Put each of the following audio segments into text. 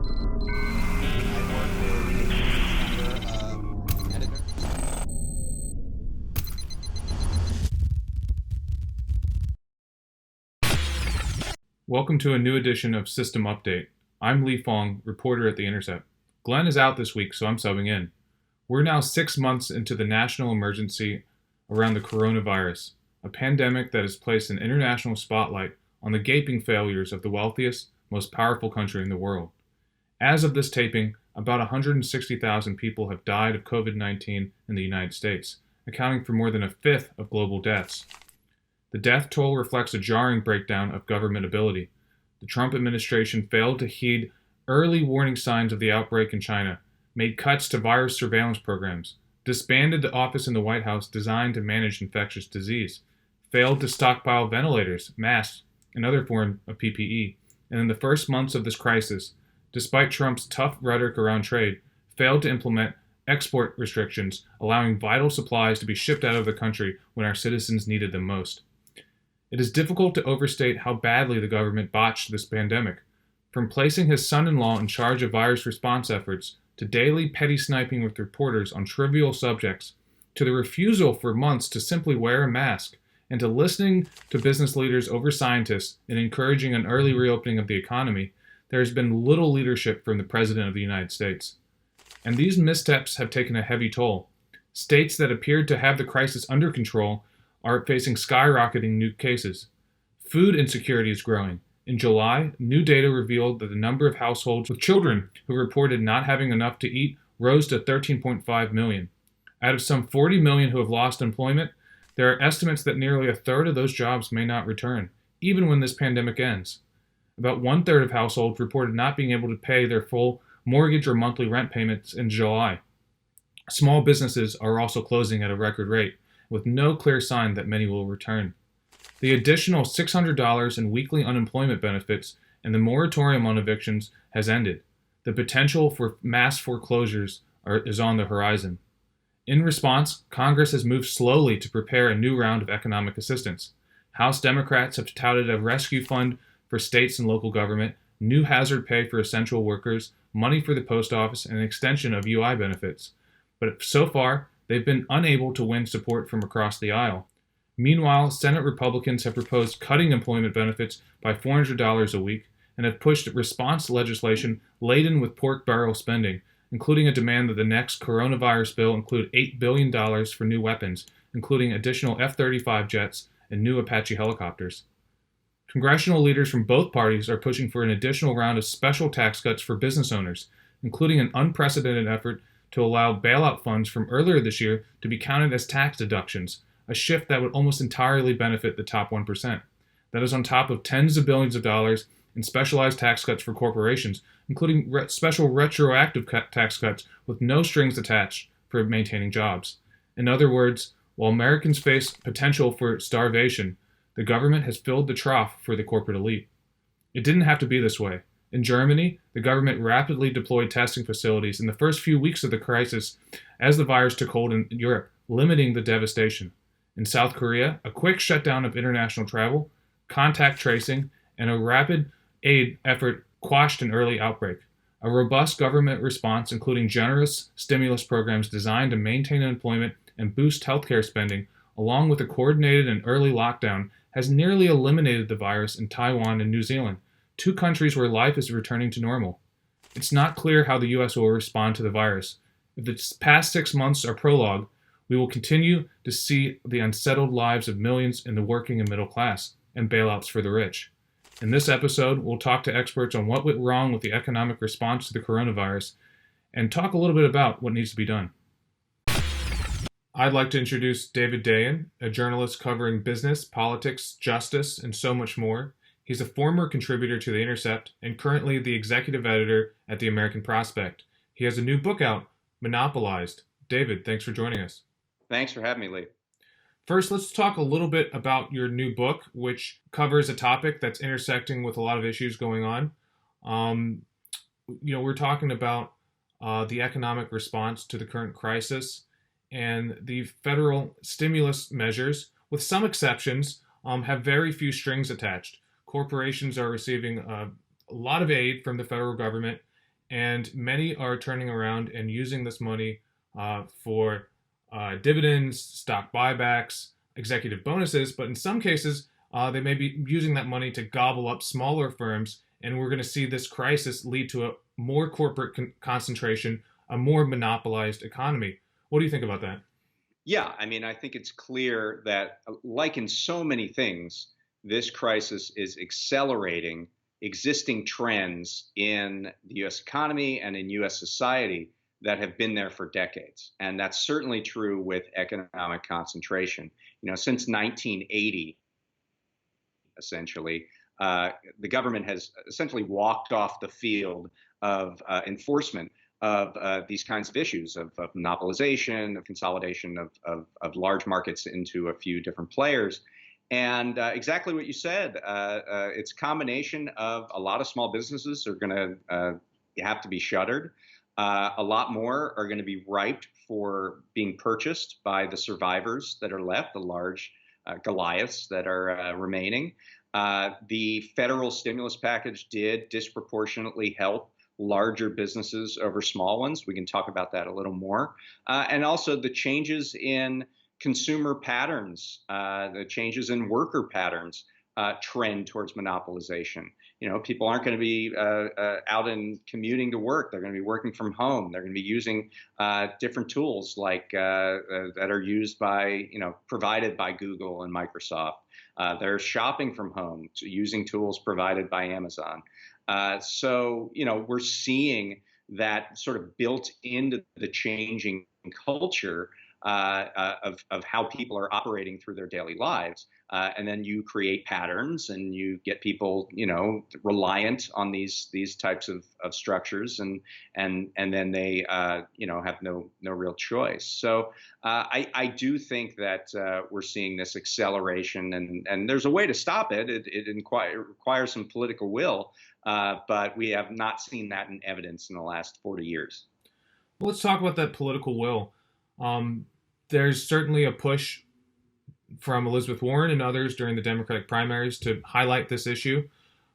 I work with a number of editors. Welcome to a new edition of System Update. I'm Lee Fang, reporter at The Intercept. Glenn is out this week, so I'm subbing in. We're now 6 months into the national emergency around the coronavirus, a pandemic that has placed an international spotlight on the gaping failures of the wealthiest, most powerful country in the world. As of this taping, about 160,000 people have died of COVID-19 in the United States, accounting for more than a fifth of global deaths. The death toll reflects a jarring breakdown of government ability. The Trump administration failed to heed early warning signs of the outbreak in China, made cuts to virus surveillance programs, disbanded the office in the White House designed to manage infectious disease, failed to stockpile ventilators, masks, and other forms of PPE, and in the first months of this crisis, despite Trump's tough rhetoric around trade, failed to implement export restrictions, allowing vital supplies to be shipped out of the country when our citizens needed them most. It is difficult to overstate how badly the government botched this pandemic. From placing his son-in-law in charge of virus response efforts, to daily petty sniping with reporters on trivial subjects, to the refusal for months to simply wear a mask, and to listening to business leaders over scientists and encouraging an early reopening of the economy, there has been little leadership from the President of the United States. And these missteps have taken a heavy toll. States that appeared to have the crisis under control are facing skyrocketing new cases. Food insecurity is growing. In July, new data revealed that the number of households with children who reported not having enough to eat rose to 13.5 million. Out of some 40 million who have lost employment, there are estimates that nearly a third of those jobs may not return, even when this pandemic ends. About one-third of households reported not being able to pay their full mortgage or monthly rent payments in July. Small businesses are also closing at a record rate, with no clear sign that many will return. The additional $600 in weekly unemployment benefits and the moratorium on evictions has ended. The potential for mass foreclosures is on the horizon. In response, Congress has moved slowly to prepare a new round of economic assistance. House Democrats have touted a rescue fund for states and local government, new hazard pay for essential workers, money for the post office, and an extension of UI benefits. But so far, they've been unable to win support from across the aisle. Meanwhile, Senate Republicans have proposed cutting employment benefits by $400 a week and have pushed response legislation laden with pork barrel spending, including a demand that the next coronavirus bill include $8 billion for new weapons, including additional F-35 jets and new Apache helicopters. Congressional leaders from both parties are pushing for an additional round of special tax cuts for business owners, including an unprecedented effort to allow bailout funds from earlier this year to be counted as tax deductions, a shift that would almost entirely benefit the top 1%. That is on top of tens of billions of dollars in specialized tax cuts for corporations, including special retroactive tax cuts with no strings attached for maintaining jobs. In other words, while Americans face potential for starvation, the government has filled the trough for the corporate elite. It didn't have to be this way. In Germany, the government rapidly deployed testing facilities in the first few weeks of the crisis as the virus took hold in Europe, limiting the devastation. In South Korea, a quick shutdown of international travel, contact tracing, and a rapid aid effort quashed an early outbreak. A robust government response, including generous stimulus programs designed to maintain employment and boost healthcare spending, along with a coordinated and early lockdown, has nearly eliminated the virus in Taiwan and New Zealand, two countries where life is returning to normal. It's not clear how the U.S. will respond to the virus. If the past 6 months are prologue, we will continue to see the unsettled lives of millions in the working and middle class, and bailouts for the rich. In this episode, we'll talk to experts on what went wrong with the economic response to the coronavirus, and talk a little bit about what needs to be done. I'd like to introduce David Dayen, a journalist covering business, politics, justice, and so much more. He's a former contributor to The Intercept and currently the executive editor at The American Prospect. He has a new book out, Monopolized. David, thanks for joining us. Thanks for having me, Lee. First, let's talk a little bit about your new book, which covers a topic that's intersecting with a lot of issues going on. We're talking about the economic response to the current crisis and the federal stimulus measures, with some exceptions, have very few strings attached. Corporations are receiving a lot of aid from the federal government, and many are turning around and using this money for dividends, stock buybacks, executive bonuses. But in some cases, they may be using that money to gobble up smaller firms, and we're going to see this crisis lead to a more corporate concentration, a more monopolized economy. What do you think about that? Yeah, I mean, I think it's clear that, like in so many things, this crisis is accelerating existing trends in the US economy and in US society that have been there for decades. And that's certainly true with economic concentration. Since 1980, essentially, the government has essentially walked off the field of enforcement of these kinds of issues of monopolization, of consolidation of large markets into a few different players. And exactly what you said, it's a combination of a lot of small businesses are going to have to be shuttered. A lot more are going to be ripe for being purchased by the survivors that are left, the large Goliaths that are remaining. The federal stimulus package did disproportionately help larger businesses over small ones. We can talk about that a little more. And also the changes in consumer patterns, the changes in worker patterns trend towards monopolization. People aren't going to be out and commuting to work. They're going to be working from home. They're going to be using different tools like that are used by, provided by Google and Microsoft. They're shopping from home, using tools provided by Amazon. So, we're seeing that sort of built into the changing culture of how people are operating through their daily lives. And then you create patterns and you get people, reliant on these types of structures, and then they, have no real choice. So I do think that we're seeing this acceleration, and there's a way to stop it. It requires some political will, but we have not seen that in evidence in the last 40 years. Well, let's talk about that political will. There's certainly a push from Elizabeth Warren and others during the Democratic primaries to highlight this issue.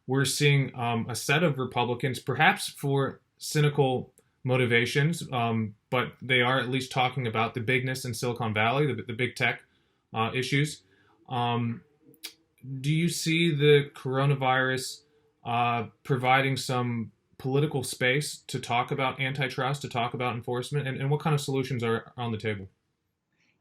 We're seeing a set of Republicans, perhaps for cynical motivations, but they are at least talking about the bigness in Silicon Valley, the big tech issues. Do you see the coronavirus providing some political space to talk about antitrust, to talk about enforcement, and what kind of solutions are on the table?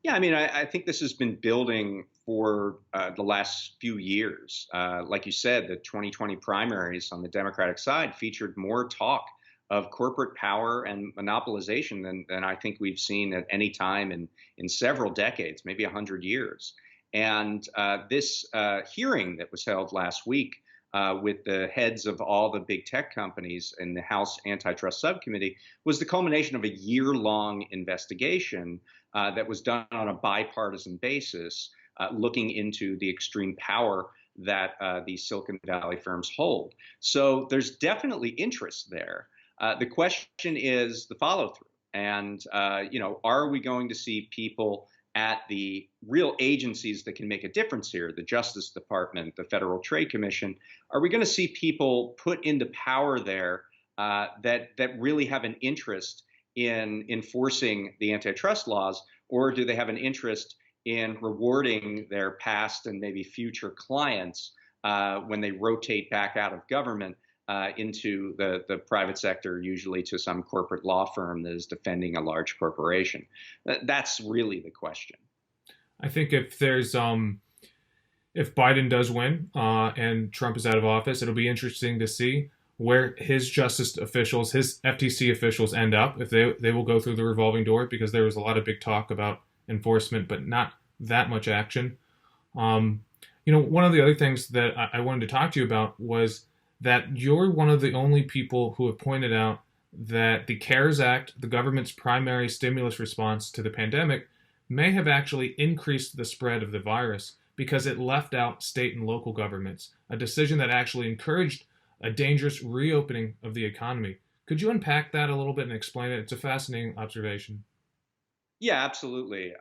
Yeah, I mean, I think this has been building for the last few years. Like you said, the 2020 primaries on the Democratic side featured more talk of corporate power and monopolization than I think we've seen at any time in several decades, maybe 100 years. And this hearing that was held last week with the heads of all the big tech companies in the House Antitrust Subcommittee was the culmination of a year-long investigation that was done on a bipartisan basis, looking into the extreme power that these Silicon Valley firms hold. So there's definitely interest there. The question is the follow-through. And, are we going to see people at the real agencies that can make a difference here, the Justice Department, the Federal Trade Commission? Are we going to see people put into power there that really have an interest in enforcing the antitrust laws, or do they have an interest in rewarding their past and maybe future clients when they rotate back out of government into the private sector, usually to some corporate law firm that is defending a large corporation? That's really the question. I think if Biden does win and Trump is out of office, it'll be interesting to see where his justice officials, his FTC officials end up, if they will go through the revolving door, because there was a lot of big talk about enforcement, but not that much action. One of the other things that I wanted to talk to you about was that you're one of the only people who have pointed out that the CARES Act, the government's primary stimulus response to the pandemic, may have actually increased the spread of the virus because it left out state and local governments, a decision that actually encouraged a dangerous reopening of the economy. Could you unpack that a little bit and explain it? It's a fascinating observation. Yeah, absolutely.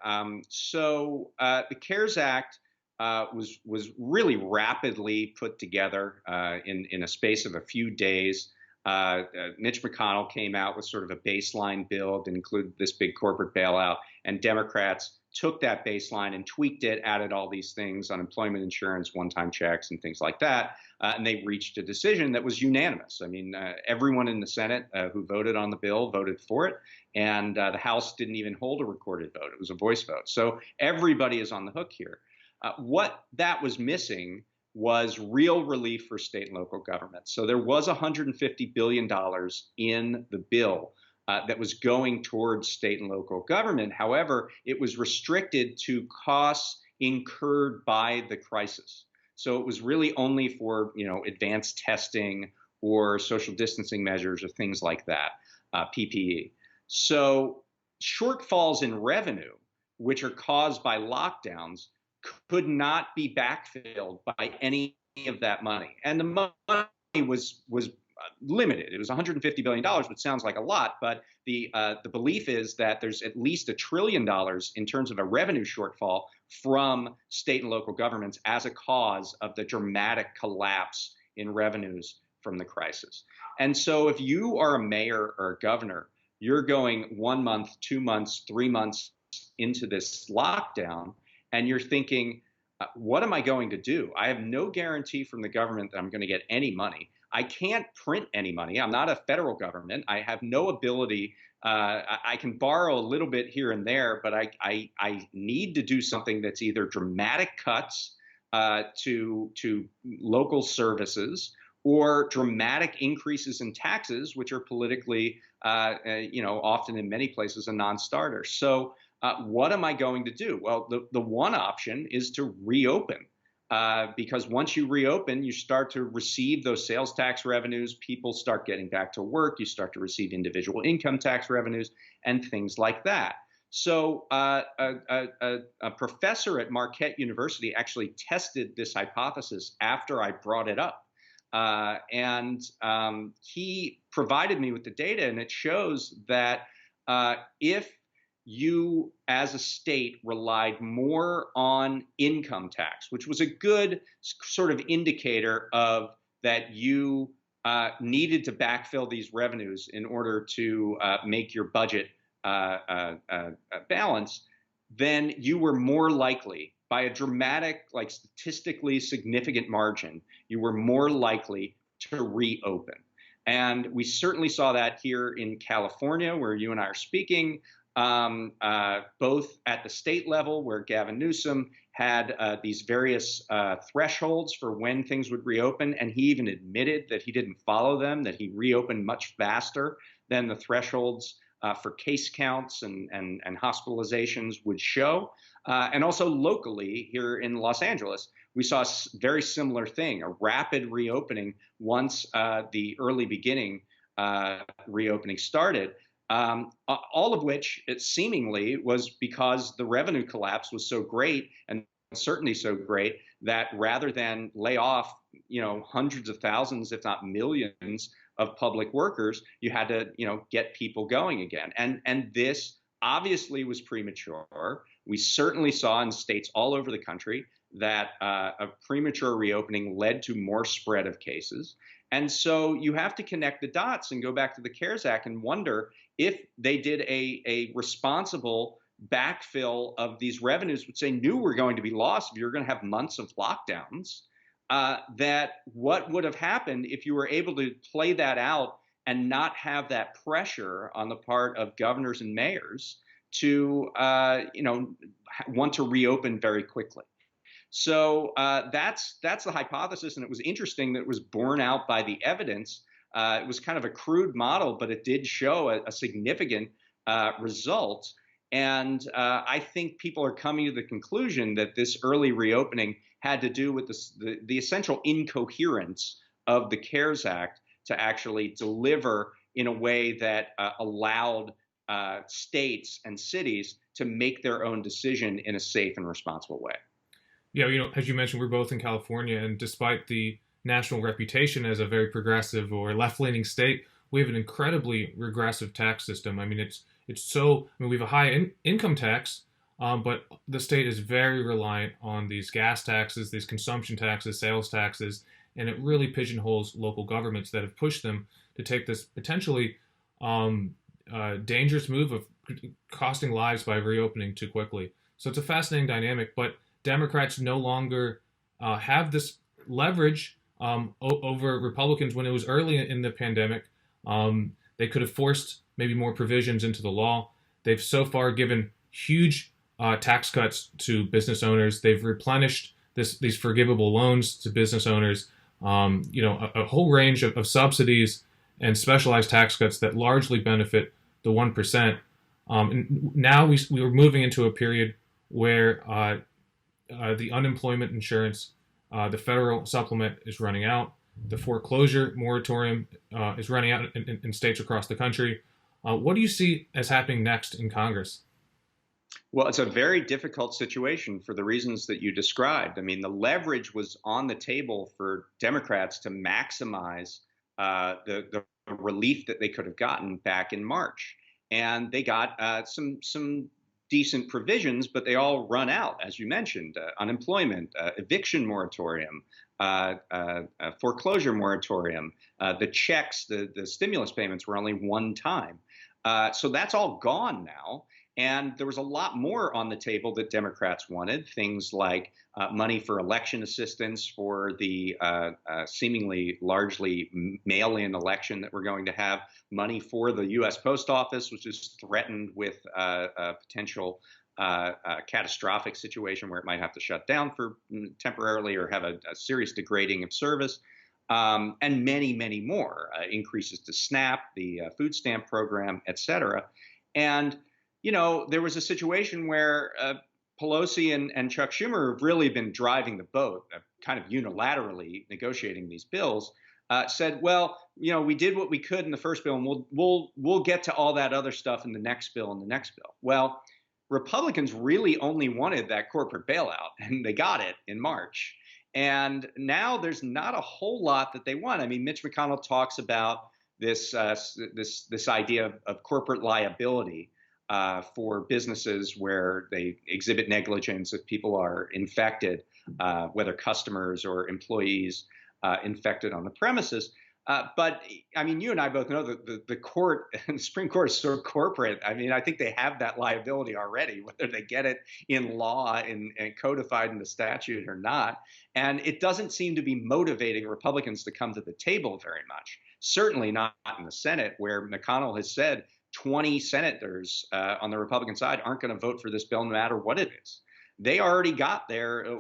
So the CARES Act was really rapidly put together in a space of a few days Mitch McConnell came out with sort of a baseline bill that included this big corporate bailout, and Democrats took that baseline and tweaked it, added all these things, unemployment insurance, one-time checks, and things like that. And they reached a decision that was unanimous. I mean, everyone in the Senate who voted on the bill voted for it, and the House didn't even hold a recorded vote. It was a voice vote. So everybody is on the hook here. What that was missing was real relief for state and local governments. So there was $150 billion in the bill that was going towards state and local government. However, it was restricted to costs incurred by the crisis. So it was really only for, advanced testing or social distancing measures or things like that, PPE. So shortfalls in revenue, which are caused by lockdowns, could not be backfilled by any of that money. And the money was limited. It was $150 billion, which sounds like a lot, but the belief is that there's at least $1 trillion in terms of a revenue shortfall from state and local governments as a cause of the dramatic collapse in revenues from the crisis. And so if you are a mayor or a governor, you're going 1 month, 2 months, 3 months into this lockdown, and you're thinking, what am I going to do? I have no guarantee from the government that I'm going to get any money. I can't print any money. I'm not a federal government. I have no ability. I can borrow a little bit here and there, but I need to do something that's either dramatic cuts to local services or dramatic increases in taxes, which are politically, often in many places a non-starter. So what am I going to do? Well, the one option is to reopen. Because once you reopen, you start to receive those sales tax revenues. People start getting back to work. You start to receive individual income tax revenues and things like that. So a professor at Marquette University actually tested this hypothesis after I brought it up. And he provided me with the data, and it shows that if you as a state relied more on income tax, which was a good sort of indicator of that you needed to backfill these revenues in order to make your budget balance, then you were more likely, by a dramatic, like statistically significant margin, you were more likely to reopen. And we certainly saw that here in California, where you and I are speaking. Both at the state level, where Gavin Newsom had these various thresholds for when things would reopen, and he even admitted that he didn't follow them, that he reopened much faster than the thresholds for case counts and hospitalizations would show. And also locally here in Los Angeles, we saw a very similar thing, a rapid reopening once the early beginning reopening started. All of which it seemingly was because the revenue collapse was so great, and certainly so great, that rather than lay off, hundreds of thousands, if not millions of public workers, you had to, get people going again. And this obviously was premature. We certainly saw in states all over the country that a premature reopening led to more spread of cases. And so you have to connect the dots and go back to the CARES Act and wonder if they did a responsible backfill of these revenues, which they knew were going to be lost if you're going to have months of lockdowns, that what would have happened if you were able to play that out and not have that pressure on the part of governors and mayors to, want to reopen very quickly. So that's the hypothesis, and it was interesting that it was borne out by the evidence. It was kind of a crude model, but it did show a significant result. And I think people are coming to the conclusion that this early reopening had to do with the essential incoherence of the CARES Act to actually deliver in a way that allowed states and cities to make their own decision in a safe and responsible way. Yeah, as you mentioned, we're both in California, and despite the national reputation as a very progressive or left-leaning state, we have an incredibly regressive tax system. I mean, we have a high income tax, but the state is very reliant on these gas taxes, these consumption taxes, sales taxes, and it really pigeonholes local governments that have pushed them to take this potentially dangerous move of costing lives by reopening too quickly. So it's a fascinating dynamic, but Democrats no longer have this leverage over Republicans. When it was early in the pandemic, they could have forced maybe more provisions into the law. They've so far given huge tax cuts to business owners. They've replenished these forgivable loans to business owners. A whole range of subsidies and specialized tax cuts that largely benefit the 1%. And now we are moving into a period where the unemployment insurance, the federal supplement is running out. The foreclosure moratorium is running out in states across the country. What do you see as happening next in Congress? Well, it's a very difficult situation for the reasons that you described. I mean, the leverage was on the table for Democrats to maximize the relief that they could have gotten back in March. And they got some decent provisions, but they all run out, as you mentioned: unemployment, eviction moratorium, foreclosure moratorium. The checks, the stimulus payments were only one time. So that's all gone now. And there was a lot more on the table that Democrats wanted, things like money for election assistance for the seemingly largely mail-in election that we're going to have, money for the U.S. Post Office, which is threatened with a potential catastrophic situation where it might have to shut down for temporarily or have a serious degrading of service, and many, many more, increases to SNAP, the food stamp program, et cetera. And there was a situation where Pelosi and Chuck Schumer have really been driving the boat, kind of unilaterally negotiating these bills. Said, well, we did what we could in the first bill, and we'll get to all that other stuff in the next bill and the next bill. Well, Republicans really only wanted that corporate bailout, and they got it in March. And now there's not a whole lot that they want. I mean, Mitch McConnell talks about this idea of corporate liability for businesses where they exhibit negligence if people are infected, whether customers or employees infected on the premises. But I mean, you and I both know that the court and the Supreme Court is so corporate. I mean, I think they have that liability already, whether they get it in law and codified in the statute or not. And it doesn't seem to be motivating Republicans to come to the table very much. Certainly not in the Senate, where McConnell has said 20 senators on the Republican side aren't going to vote for this bill no matter what it is. They already got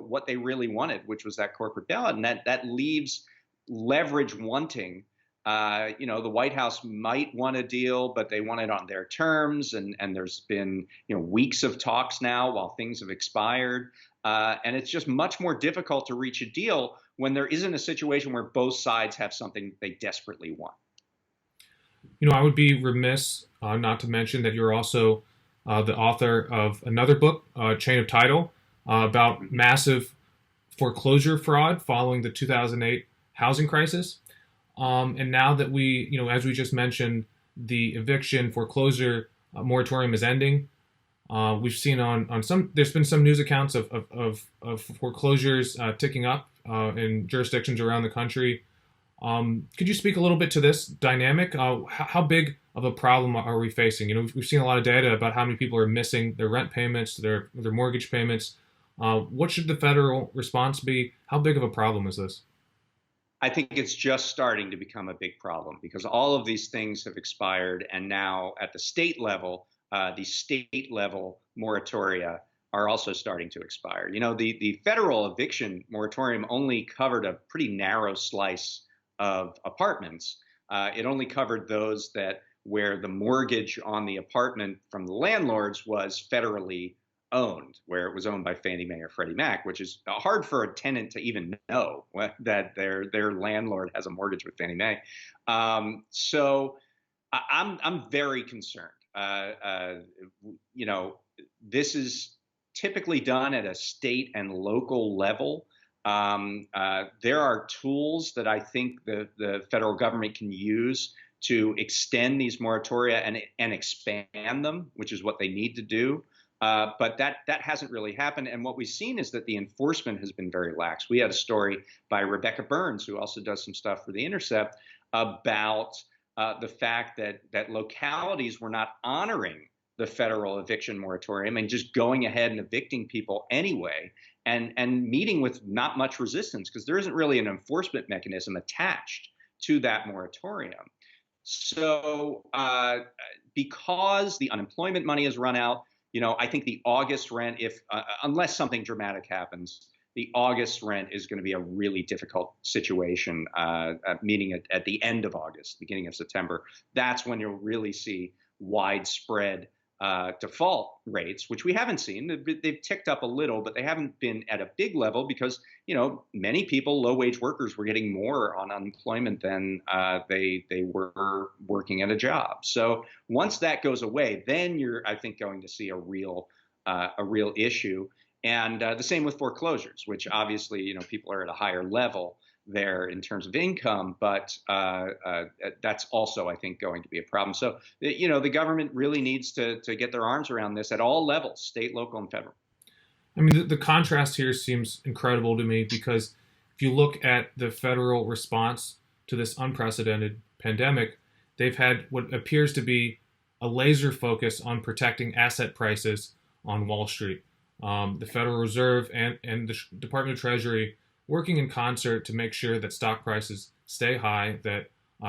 what they really wanted, which was that corporate bailout, and that leaves leverage wanting. The White House might want a deal, but they want it on their terms, and there's been weeks of talks now while things have expired, and it's just much more difficult to reach a deal when there isn't a situation where both sides have something they desperately want. I would be remiss not to mention that you're also the author of another book, Chain of Title, about massive foreclosure fraud following the 2008 housing crisis. And now that we, as we just mentioned, the eviction foreclosure moratorium is ending. We've seen there's been some news accounts of foreclosures ticking up in jurisdictions around the country. Could you speak a little bit to this dynamic? How big of a problem are we facing? We've seen a lot of data about how many people are missing their rent payments, their mortgage payments. What should the federal response be? How big of a problem is this? I think it's just starting to become a big problem because all of these things have expired, and now at the state level, the state level moratoria are also starting to expire. The federal eviction moratorium only covered a pretty narrow slice of apartments. It only covered those where the mortgage on the apartment from the landlords was federally owned, where it was owned by Fannie Mae or Freddie Mac, which is hard for a tenant to even know that their landlord has a mortgage with Fannie Mae. So I'm very concerned. This is typically done at a state and local level. There are tools that I think the federal government can use to extend these moratoria and expand them, which is what they need to do. But that hasn't really happened. And what we've seen is that the enforcement has been very lax. We had a story by Rebecca Burns, who also does some stuff for The Intercept, about the fact that localities were not honoring the federal eviction moratorium and just going ahead and evicting people anyway, and meeting with not much resistance because there isn't really an enforcement mechanism attached to that moratorium. So because the unemployment money has run out, I think the August rent, if unless something dramatic happens, the August rent is going to be a really difficult situation, meaning at the end of August, beginning of September. That's when you'll really see widespread default rates, which we haven't seen. They've ticked up a little, but they haven't been at a big level because, many people, low-wage workers, were getting more on unemployment than they were working at a job. So once that goes away, then you're, I think, going to see a real issue. And the same with foreclosures, which obviously, people are at a higher level there in terms of income, but that's also, I think, going to be a problem. So, the government really needs to get their arms around this at all levels, state, local, and federal. I mean, the contrast here seems incredible to me because if you look at the federal response to this unprecedented pandemic, they've had what appears to be a laser focus on protecting asset prices on Wall Street. The Federal Reserve and the Department of Treasury working in concert to make sure that stock prices stay high, that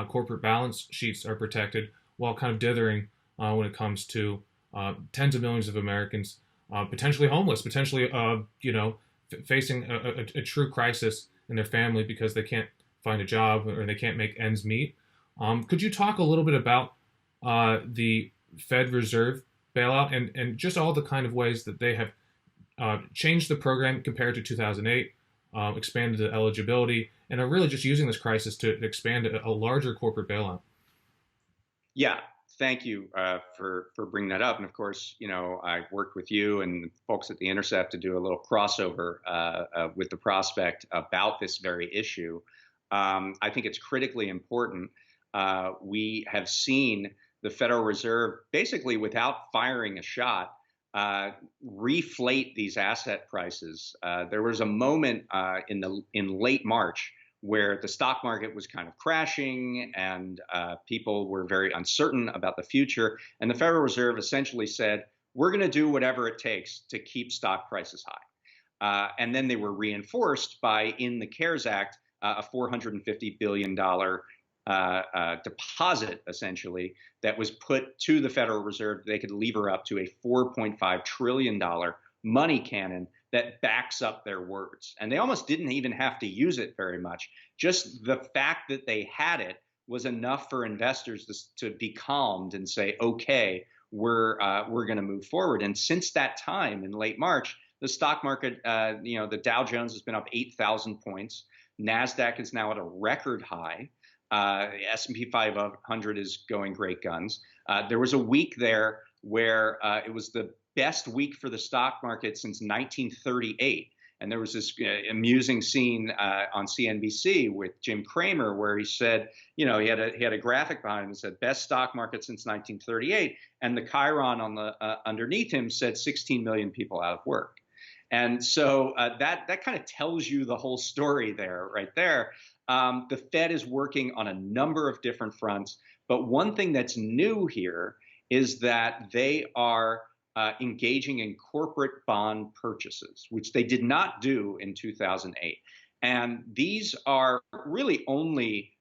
corporate balance sheets are protected, while kind of dithering when it comes to tens of millions of Americans potentially homeless, potentially facing a true crisis in their family because they can't find a job or they can't make ends meet. Could you talk a little bit about the Fed Reserve bailout and just all the kind of ways that they have changed the program compared to 2008, expanded the eligibility, and are really just using this crisis to expand a larger corporate bailout? Yeah, thank you for bringing that up. And of course, I worked with you and folks at the Intercept to do a little crossover with the prospect about this very issue. I think it's critically important. We have seen the Federal Reserve basically without firing a shot reflate these asset prices. There was a moment in late March where the stock market was kind of crashing and people were very uncertain about the future. And the Federal Reserve essentially said, we're going to do whatever it takes to keep stock prices high. And then they were reinforced by, in the CARES Act, a $450 billion deposit, essentially, that was put to the Federal Reserve. They could lever up to a $4.5 trillion money cannon that backs up their words. And they almost didn't even have to use it very much. Just the fact that they had it was enough for investors to be calmed and say, okay, we're going to move forward. And since that time in late March, the stock market, the Dow Jones has been up 8,000 points. NASDAQ is now at a record high. S&P 500 is going great guns. There was a week there where it was the best week for the stock market since 1938. And there was this amusing scene on CNBC with Jim Cramer where he said, he had a graphic behind him that said best stock market since 1938. And the chyron on the underneath him said 16 million people out of work. And so that kind of tells you the whole story there, right there. The Fed is working on a number of different fronts. But one thing that's new here is that they are engaging in corporate bond purchases, which they did not do in 2008. And these are really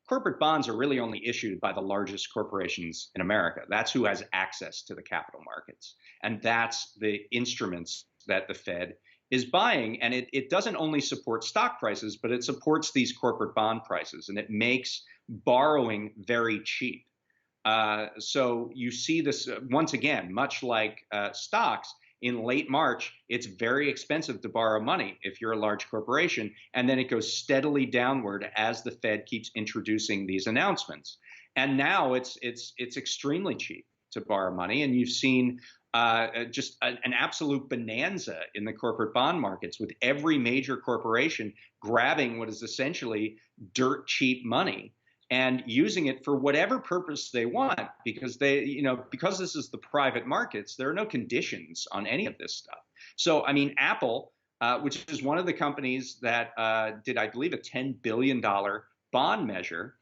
corporate bonds are really only issued by the largest corporations in America. That's who has access to the capital markets. And that's the instruments that the Fed is buying. And it doesn't only support stock prices, but it supports these corporate bond prices. And it makes borrowing very cheap. So you see this once again, much like stocks. In late March, it's very expensive to borrow money if you're a large corporation, and then it goes steadily downward as the Fed keeps introducing these announcements. And now it's extremely cheap to borrow money, and you've seen just an absolute bonanza in the corporate bond markets, with every major corporation grabbing what is essentially dirt cheap money and using it for whatever purpose they want, because because this is the private markets, there are no conditions on any of this stuff. So, I mean, Apple, which is one of the companies that did, I believe, a $10 billion bond measure,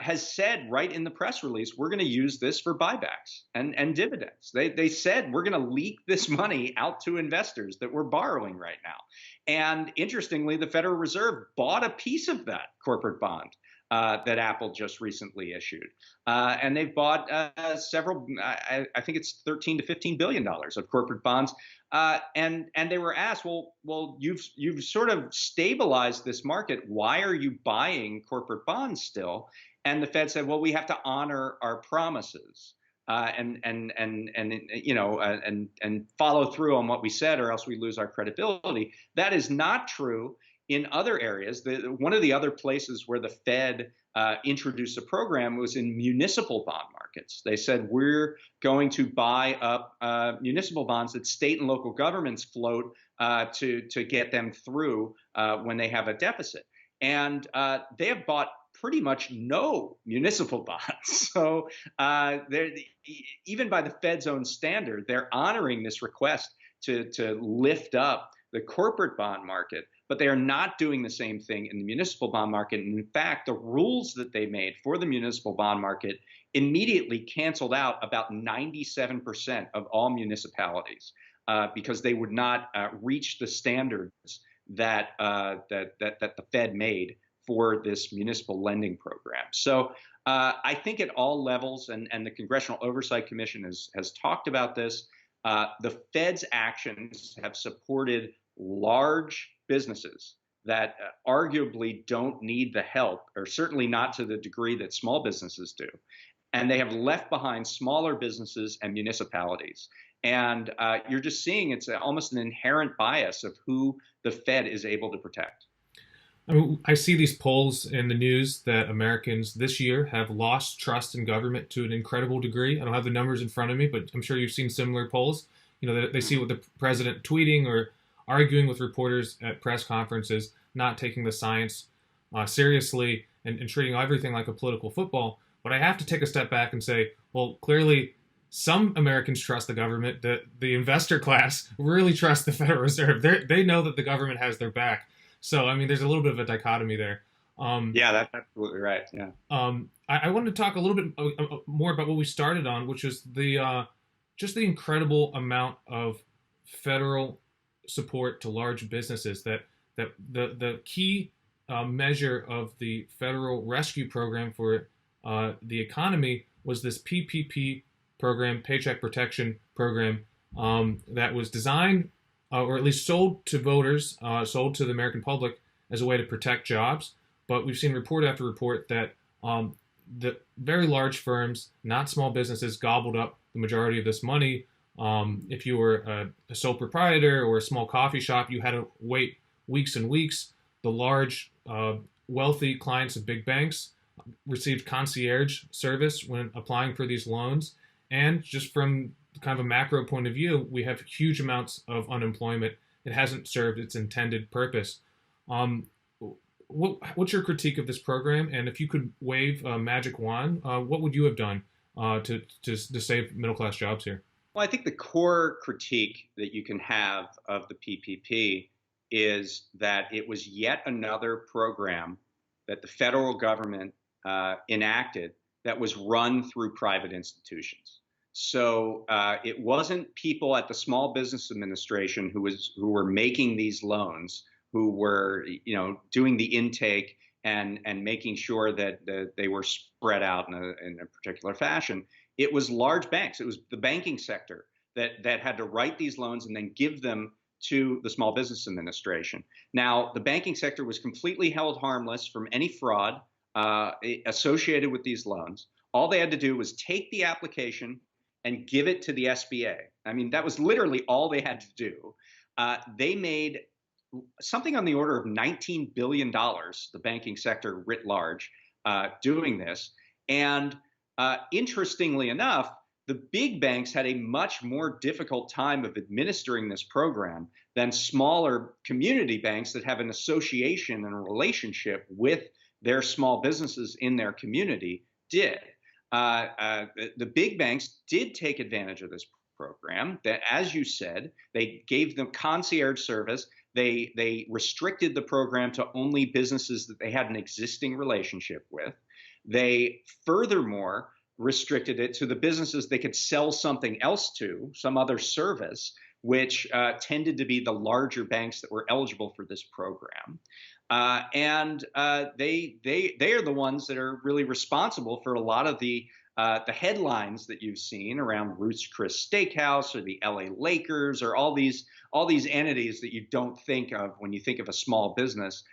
has said right in the press release, we're going to use this for buybacks and dividends. They said we're going to leak this money out to investors that we're borrowing right now. And interestingly, the Federal Reserve bought a piece of that corporate bond that Apple just recently issued, and they've bought several. I think it's $13 to $15 billion of corporate bonds. And they were asked, well, you've sort of stabilized this market. Why are you buying corporate bonds still? And the Fed said, well, we have to honor our promises. And follow through on what we said, or else we lose our credibility. That is not true in other areas. One of the other places where the Fed introduced a program was in municipal bond markets. They said, we're going to buy up municipal bonds that state and local governments float to get them through when they have a deficit. And they have bought pretty much no municipal bonds. So even by the Fed's own standard, they're honoring this request to lift up the corporate bond market, but they are not doing the same thing in the municipal bond market. And in fact, the rules that they made for the municipal bond market immediately canceled out about 97% of all municipalities because they would not reach the standards that the Fed made for this municipal lending program. So I think at all levels, and the Congressional Oversight Commission has talked about this, the Fed's actions have supported large businesses that arguably don't need the help, or certainly not to the degree that small businesses do. And they have left behind smaller businesses and municipalities. And you're just seeing it's almost an inherent bias of who the Fed is able to protect. I mean, I see these polls in the news that Americans this year have lost trust in government to an incredible degree. I don't have the numbers in front of me, but I'm sure you've seen similar polls. You know, they see what the president tweeting or arguing with reporters at press conferences, not taking the science seriously and treating everything like a political football. But I have to take a step back and say, well, clearly some Americans trust the government. The investor class really trusts the Federal Reserve. They know that the government has their back. So, I mean, there's a little bit of a dichotomy there. Yeah, that's absolutely right. Yeah. I wanted to talk a little bit more about what we started on, which is just the incredible amount of federal support to large businesses. That the key measure of the federal rescue program for the economy was this PPP program, Paycheck Protection Program, that was designed, or at least sold to voters, sold to the American public as a way to protect jobs. But we've seen report after report that the very large firms, not small businesses, gobbled up the majority of this money. If you were a sole proprietor or a small coffee shop, you had to wait weeks and weeks. The large, wealthy clients of big banks received concierge service when applying for these loans. And just from kind of a macro point of view, we have huge amounts of unemployment. It hasn't served its intended purpose. What's your critique of this program? And if you could wave a magic wand, what would you have done to save middle-class jobs here? Well, I think the core critique that you can have of the PPP is that it was yet another program that the federal government enacted that was run through private institutions. So it wasn't people at the Small Business Administration who were making these loans, who were doing the intake and making sure that they were spread out in a particular fashion. It was large banks. It was the banking sector that had to write these loans and then give them to the Small Business Administration. Now, the banking sector was completely held harmless from any fraud associated with these loans. All they had to do was take the application and give it to the SBA. I mean, that was literally all they had to do. They made something on the order of $19 billion, the banking sector writ large, doing this. And interestingly enough, the big banks had a much more difficult time of administering this program than smaller community banks that have an association and a relationship with their small businesses in their community did. The big banks did take advantage of this program. That, as you said, they gave them concierge service. They restricted the program to only businesses that they had an existing relationship with. They furthermore restricted it to the businesses they could sell something else to, some other service, which tended to be the larger banks that were eligible for this program. They are the ones that are really responsible for a lot of the headlines that you've seen around Ruth's Chris Steakhouse or the LA Lakers or all these entities that you don't think of when you think of a small business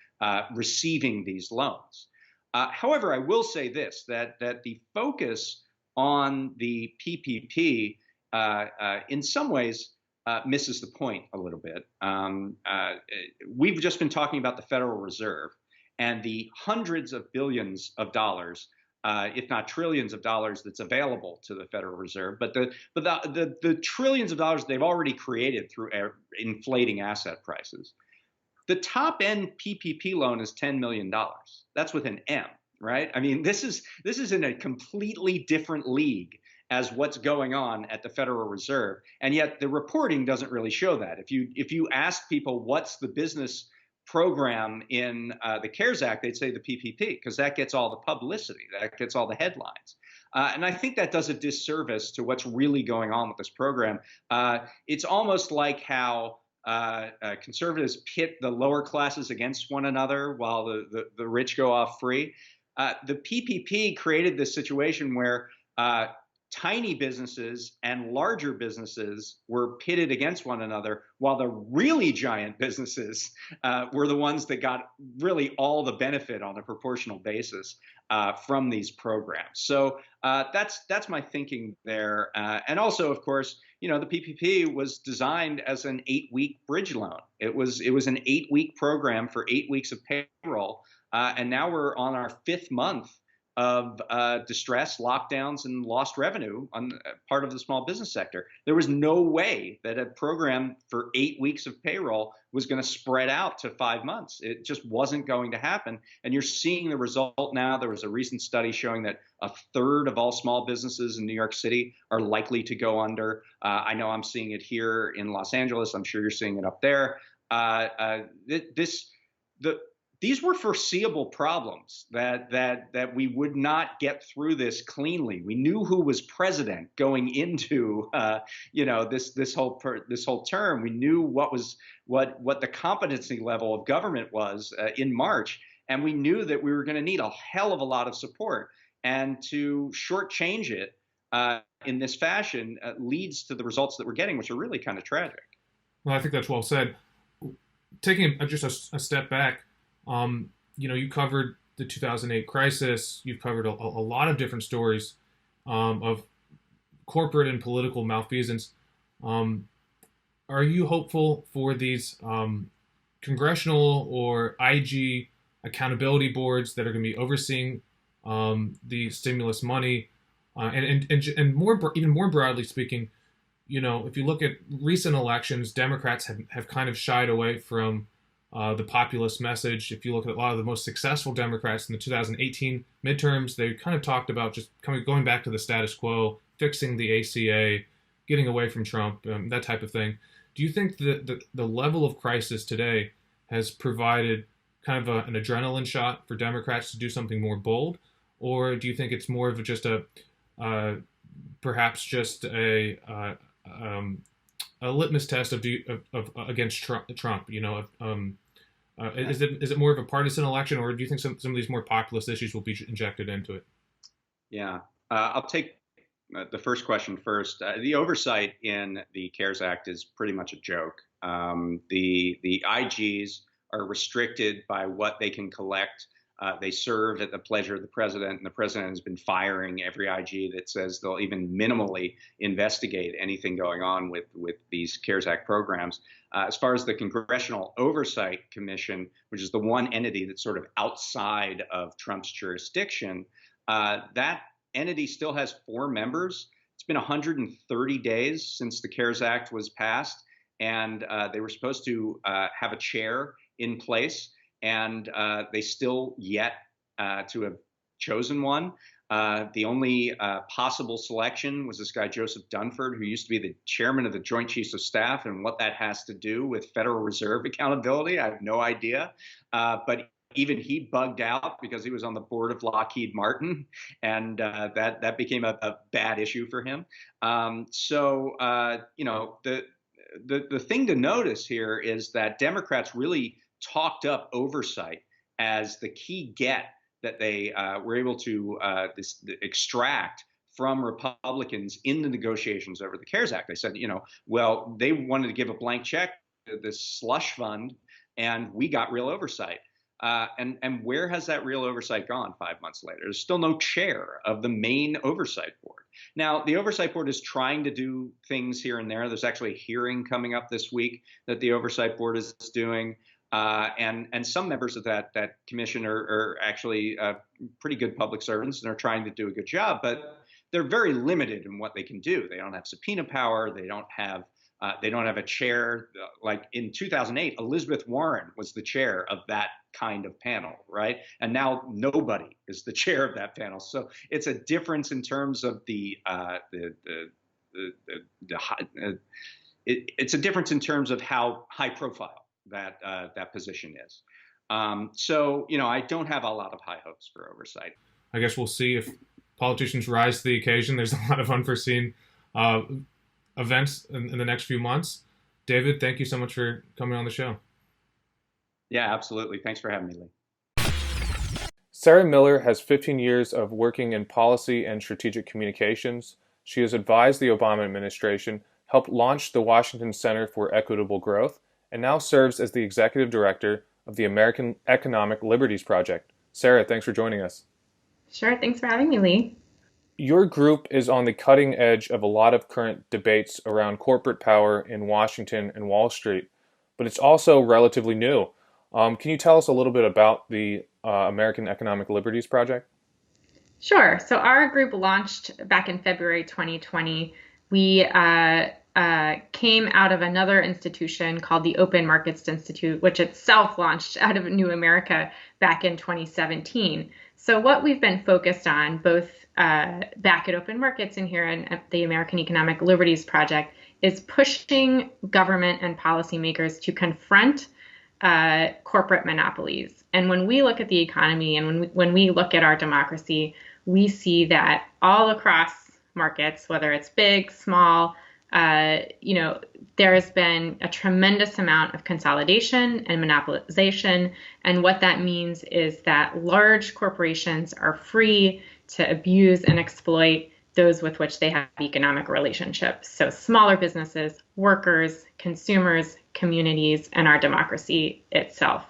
receiving these loans. However, I will say this, that the focus on the PPP in some ways misses the point a little bit. We've just been talking about the Federal Reserve and the hundreds of billions of dollars, if not trillions of dollars, that's available to the Federal Reserve, but the trillions of dollars they've already created through inflating asset prices. The top end PPP loan is $10 million. That's with an M, right? I mean, this is in a completely different league as what's going on at the Federal Reserve, and yet the reporting doesn't really show that. If you ask people what's the business program in the CARES Act, they'd say the PPP, because that gets all the publicity, that gets all the headlines. And I think that does a disservice to what's really going on with this program. It's almost like how conservatives pit the lower classes against one another while the rich go off free. The PPP created this situation where tiny businesses and larger businesses were pitted against one another, while the really giant businesses were the ones that got really all the benefit on a proportional basis from these programs. So that's my thinking there. And also, of course, the PPP was designed as an 8-week bridge loan. It was an 8-week program for 8 weeks of payroll, and now we're on our 5th month of distress, lockdowns, and lost revenue on part of the small business sector. There was no way that a program for 8 weeks of payroll was going to spread out to 5 months. It just wasn't going to happen. And you're seeing the result now. There was a recent study showing that 1/3 of all small businesses in New York City are likely to go under. I know I'm seeing it here in Los Angeles. I'm sure you're seeing it up there. These were foreseeable problems that we would not get through this cleanly. We knew who was president going into this whole term. We knew what the competency level of government was in March, and we knew that we were going to need a hell of a lot of support. And to shortchange it in this fashion leads to the results that we're getting, which are really kind of tragic. Well, I think that's well said. Taking just a step back. You covered the 2008 crisis. You've covered a lot of different stories of corporate and political malfeasance. Are you hopeful for these congressional or IG accountability boards that are going to be overseeing the stimulus money? And more, even more broadly speaking, if you look at recent elections, Democrats have kind of shied away from the populist message. If you look at a lot of the most successful Democrats in the 2018 midterms, they kind of talked about just going back to the status quo, fixing the ACA, getting away from Trump, that type of thing. Do you think that the level of crisis today has provided kind of an adrenaline shot for Democrats to do something more bold, or do you think it's more of just perhaps just a litmus test of against Trump? Is it more of a partisan election, or do you think some of these more populist issues will be injected into it? Yeah, I'll take the first question first. The oversight in the CARES Act is pretty much a joke. The IGs are restricted by what they can collect. They serve at the pleasure of the president, and the president has been firing every IG that says they'll even minimally investigate anything going on with these CARES Act programs. As far as the Congressional Oversight Commission, which is the one entity that's sort of outside of Trump's jurisdiction, that entity still has 4 members. It's been 130 days since the CARES Act was passed, and they were supposed to have a chair in place. And they still yet to have chosen one. The only possible selection was this guy, Joseph Dunford, who used to be the chairman of the Joint Chiefs of Staff. And what that has to do with Federal Reserve accountability, I have no idea. But even he bugged out because he was on the board of Lockheed Martin, and that became a bad issue for him. The thing to notice here is that Democrats really talked up oversight as the key get that they were able to extract from Republicans in the negotiations over the CARES Act. They said, well, they wanted to give a blank check to this slush fund, and we got real oversight. And where has that real oversight gone 5 months later? There's still no chair of the main oversight board. Now, the oversight board is trying to do things here and there. There's actually a hearing coming up this week that the oversight board is doing. And some members of that commission are actually pretty good public servants and are trying to do a good job, but they're very limited in what they can do. They don't have subpoena power. They don't have a chair. Like in 2008, Elizabeth Warren was the chair of that kind of panel, right? And now nobody is the chair of that panel. So it's a difference in terms of it's a difference in terms of how high profile that position is. I don't have a lot of high hopes for oversight. I guess we'll see if politicians rise to the occasion. There's a lot of unforeseen events in the next few months. David, thank you so much for coming on the show. Yeah, absolutely. Thanks for having me, Lee. Sarah Miller has 15 years of working in policy and strategic communications. She has advised the Obama administration, helped launch the Washington Center for Equitable Growth, and now serves as the executive director of the American Economic Liberties Project. Sarah, thanks for joining us. Sure, thanks for having me, Lee. Your group is on the cutting edge of a lot of current debates around corporate power in Washington and Wall Street, but it's also relatively new. Can you tell us a little bit about the American Economic Liberties Project? Sure. So our group launched back in February 2020. We came out of another institution called the Open Markets Institute, which itself launched out of New America back in 2017. So what we've been focused on, both back at Open Markets and here at the American Economic Liberties Project, is pushing government and policymakers to confront corporate monopolies. And when we look at the economy and when we look at our democracy, we see that all across markets, whether it's big, small, there has been a tremendous amount of consolidation and monopolization. And what that means is that large corporations are free to abuse and exploit those with which they have economic relationships. So smaller businesses, workers, consumers, communities, and our democracy itself.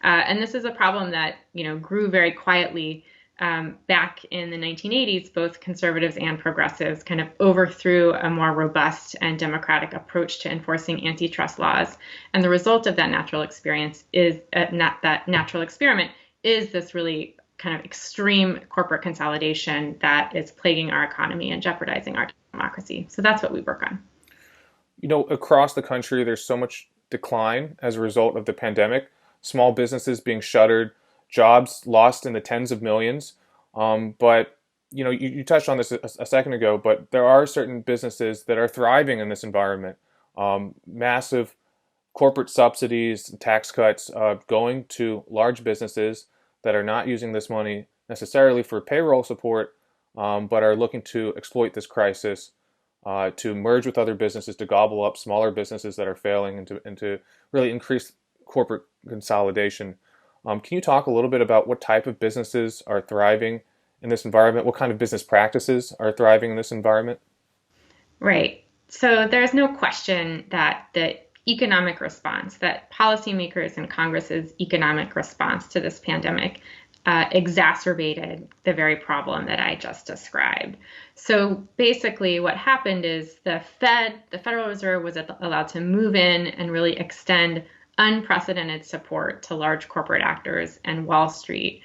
And this is a problem that, grew very quietly back in the 1980s. Both conservatives and progressives kind of overthrew a more robust and democratic approach to enforcing antitrust laws. And the result of that natural experiment is this really kind of extreme corporate consolidation that is plaguing our economy and jeopardizing our democracy. So that's what we work on. Across the country, there's so much decline as a result of the pandemic, small businesses being shuttered, jobs lost in the tens of millions. But you touched on this a second ago, but there are certain businesses that are thriving in this environment. Massive corporate subsidies, tax cuts going to large businesses that are not using this money necessarily for payroll support, but are looking to exploit this crisis to merge with other businesses, to gobble up smaller businesses that are failing, and to really increase corporate consolidation. Can you talk a little bit about what type of businesses are thriving in this environment? What kind of business practices are thriving in this environment? Right. So there's no question that the economic response, that policymakers and Congress's economic response to this pandemic exacerbated the very problem that I just described. So basically what happened is the Federal Reserve, was allowed to move in and really extend unprecedented support to large corporate actors and Wall Street,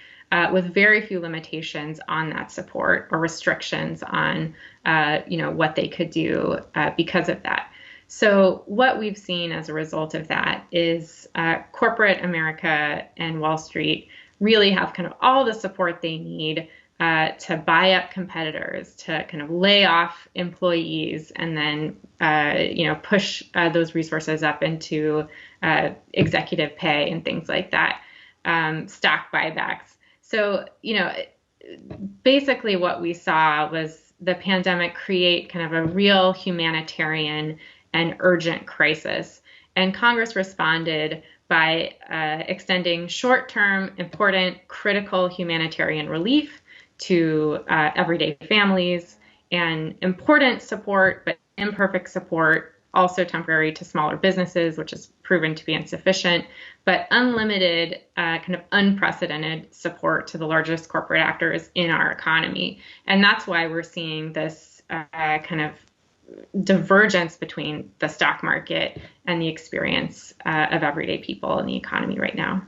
with very few limitations on that support or restrictions on, what they could do because of that. So what we've seen as a result of that is corporate America and Wall Street really have kind of all the support they need to buy up competitors, to kind of lay off employees, and then push those resources up into executive pay and things like that. stock buybacks. So, basically what we saw was the pandemic create kind of a real humanitarian and urgent crisis. And Congress responded by extending short-term, important, critical humanitarian relief to everyday families and important support, but imperfect support, also temporary, to smaller businesses, which has proven to be insufficient, but unlimited, kind of unprecedented support to the largest corporate actors in our economy. And that's why we're seeing this kind of divergence between the stock market and the experience of everyday people in the economy right now.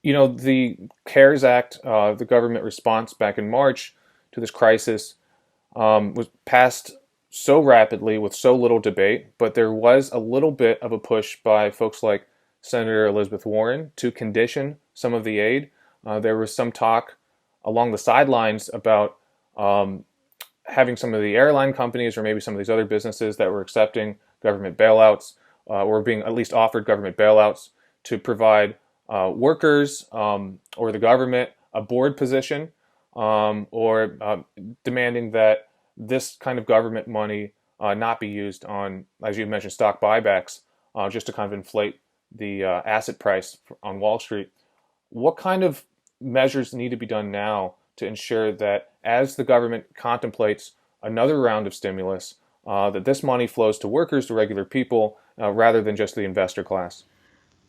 The CARES Act, the government response back in March to this crisis, was passed so rapidly with so little debate, but there was a little bit of a push by folks like Senator Elizabeth Warren to condition some of the aid. There was some talk along the sidelines about having some of the airline companies or maybe some of these other businesses that were accepting government bailouts or being at least offered government bailouts to provide workers or the government a board position or demanding that this kind of government money not be used on, as you mentioned, stock buybacks, just to kind of inflate the asset price on Wall Street. What kind of measures need to be done now to ensure that as the government contemplates another round of stimulus, that this money flows to workers, to regular people, rather than just the investor class?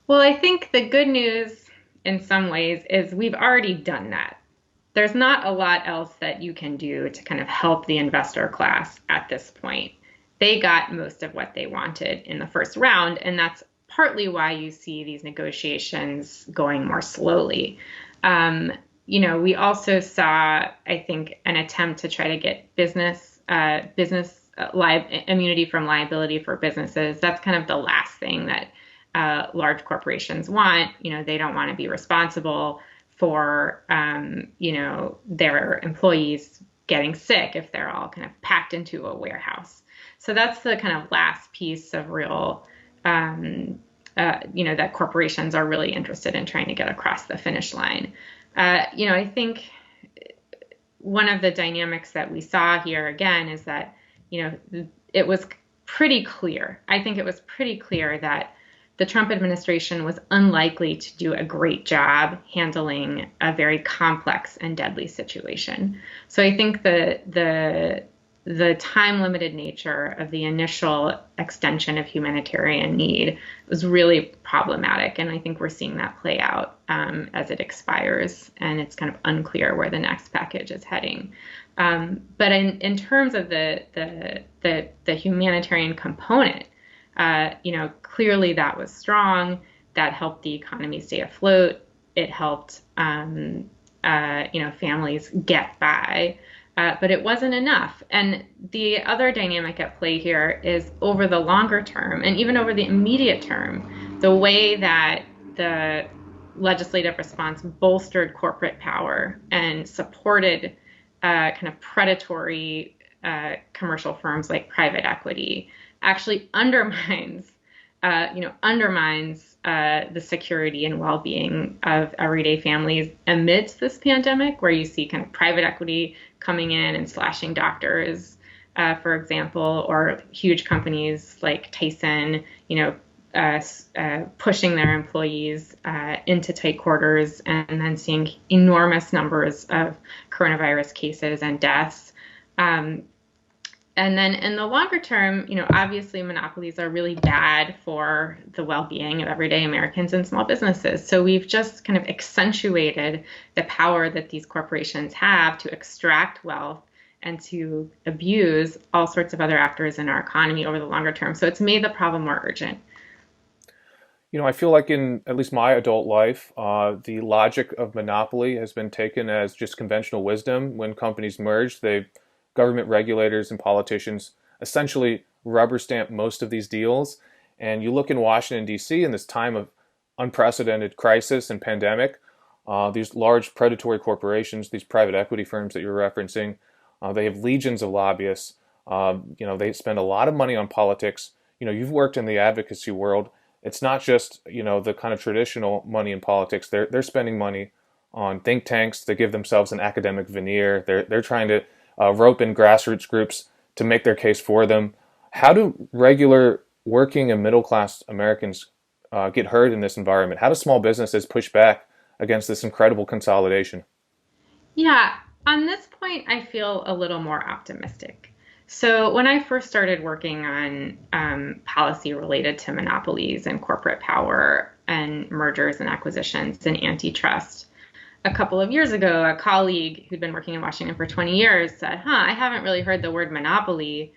Well, I think the good news in some ways is we've already done that. There's not a lot else that you can do to kind of help the investor class at this point. They got most of what they wanted in the first round, and that's partly why you see these negotiations going more slowly. We also saw, I think, an attempt to try to get business immunity from liability for businesses. That's kind of the last thing that large corporations want. They don't want to be responsible for, their employees getting sick if they're all kind of packed into a warehouse. So that's the kind of last piece of real, that corporations are really interested in trying to get across the finish line. I think one of the dynamics that we saw here again is that, it was pretty clear. I think it was pretty clear that the Trump administration was unlikely to do a great job handling a very complex and deadly situation. So I think the time-limited nature of the initial extension of humanitarian need was really problematic, and I think we're seeing that play out as it expires, and it's kind of unclear where the next package is heading. But in terms of the humanitarian component, clearly that was strong. That helped the economy stay afloat. It helped, families get by. But it wasn't enough. And the other dynamic at play here is over the longer term, and even over the immediate term, the way that the legislative response bolstered corporate power and supported kind of predatory commercial firms like private equity actually undermines the security and well-being of everyday families amidst this pandemic, where you see kind of private equity coming in and slashing doctors, for example, or huge companies like Tyson, pushing their employees into tight quarters, and then seeing enormous numbers of coronavirus cases and deaths. And then in the longer term, obviously monopolies are really bad for the well-being of everyday Americans and small businesses. So we've just kind of accentuated the power that these corporations have to extract wealth and to abuse all sorts of other actors in our economy over the longer term. So it's made the problem more urgent. I feel like in at least my adult life, the logic of monopoly has been taken as just conventional wisdom. When companies merge, government regulators and politicians essentially rubber stamp most of these deals. And you look in Washington, D.C. in this time of unprecedented crisis and pandemic, these large predatory corporations, these private equity firms that you're referencing, they have legions of lobbyists. They spend a lot of money on politics. You've worked in the advocacy world. it's not just, the kind of traditional money in politics. They're spending money on think tanks to give themselves an academic veneer. They're trying to rope in grassroots groups to make their case for them. How do regular working and middle class Americans get hurt in this environment? How do small businesses push back against this incredible consolidation? Yeah, on this point, I feel a little more optimistic. So when I first started working on policy related to monopolies and corporate power and mergers and acquisitions and antitrust, a couple of years ago, a colleague who'd been working in Washington for 20 years said, I haven't really heard the word monopoly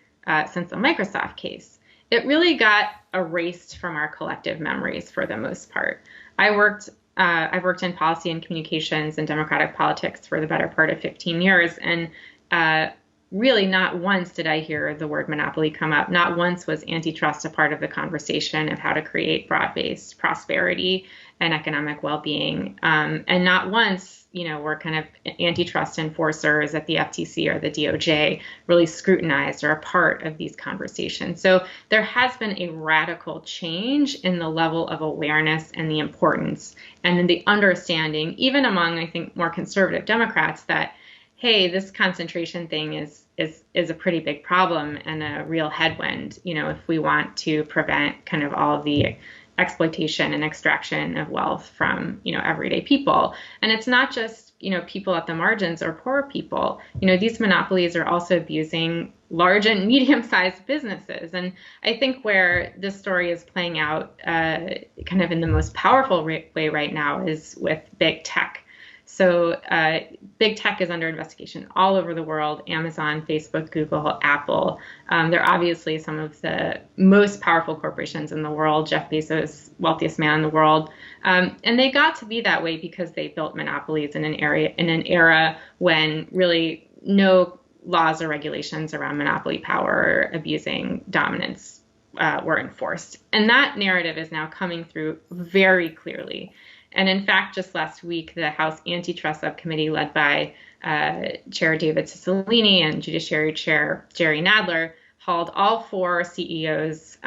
since the Microsoft case. It really got erased from our collective memories for the most part. I've worked in policy and communications and democratic politics for the better part of 15 years. And really not once did I hear the word monopoly come up. Not once was antitrust a part of the conversation of how to create broad-based prosperity and economic well-being. And not once, were kind of antitrust enforcers at the FTC or the DOJ really scrutinized or a part of these conversations. So there has been a radical change in the level of awareness and the importance and in the understanding, even among, I think, more conservative Democrats, that hey, this concentration thing is a pretty big problem and a real headwind, if we want to prevent kind of all of the exploitation and extraction of wealth from, everyday people. And it's not just, people at the margins or poor people. These monopolies are also abusing large and medium-sized businesses. And I think where this story is playing out kind of in the most powerful way right now is with big tech. So big tech is under investigation all over the world: Amazon, Facebook, Google, Apple. They're obviously some of the most powerful corporations in the world. Jeff Bezos, wealthiest man in the world. And they got to be that way because they built monopolies in an era when really no laws or regulations around monopoly power or abusing dominance were enforced. And that narrative is now coming through very clearly. And in fact, just last week, the House Antitrust Subcommittee, led by Chair David Cicilline and Judiciary Chair Jerry Nadler, hauled all four CEOs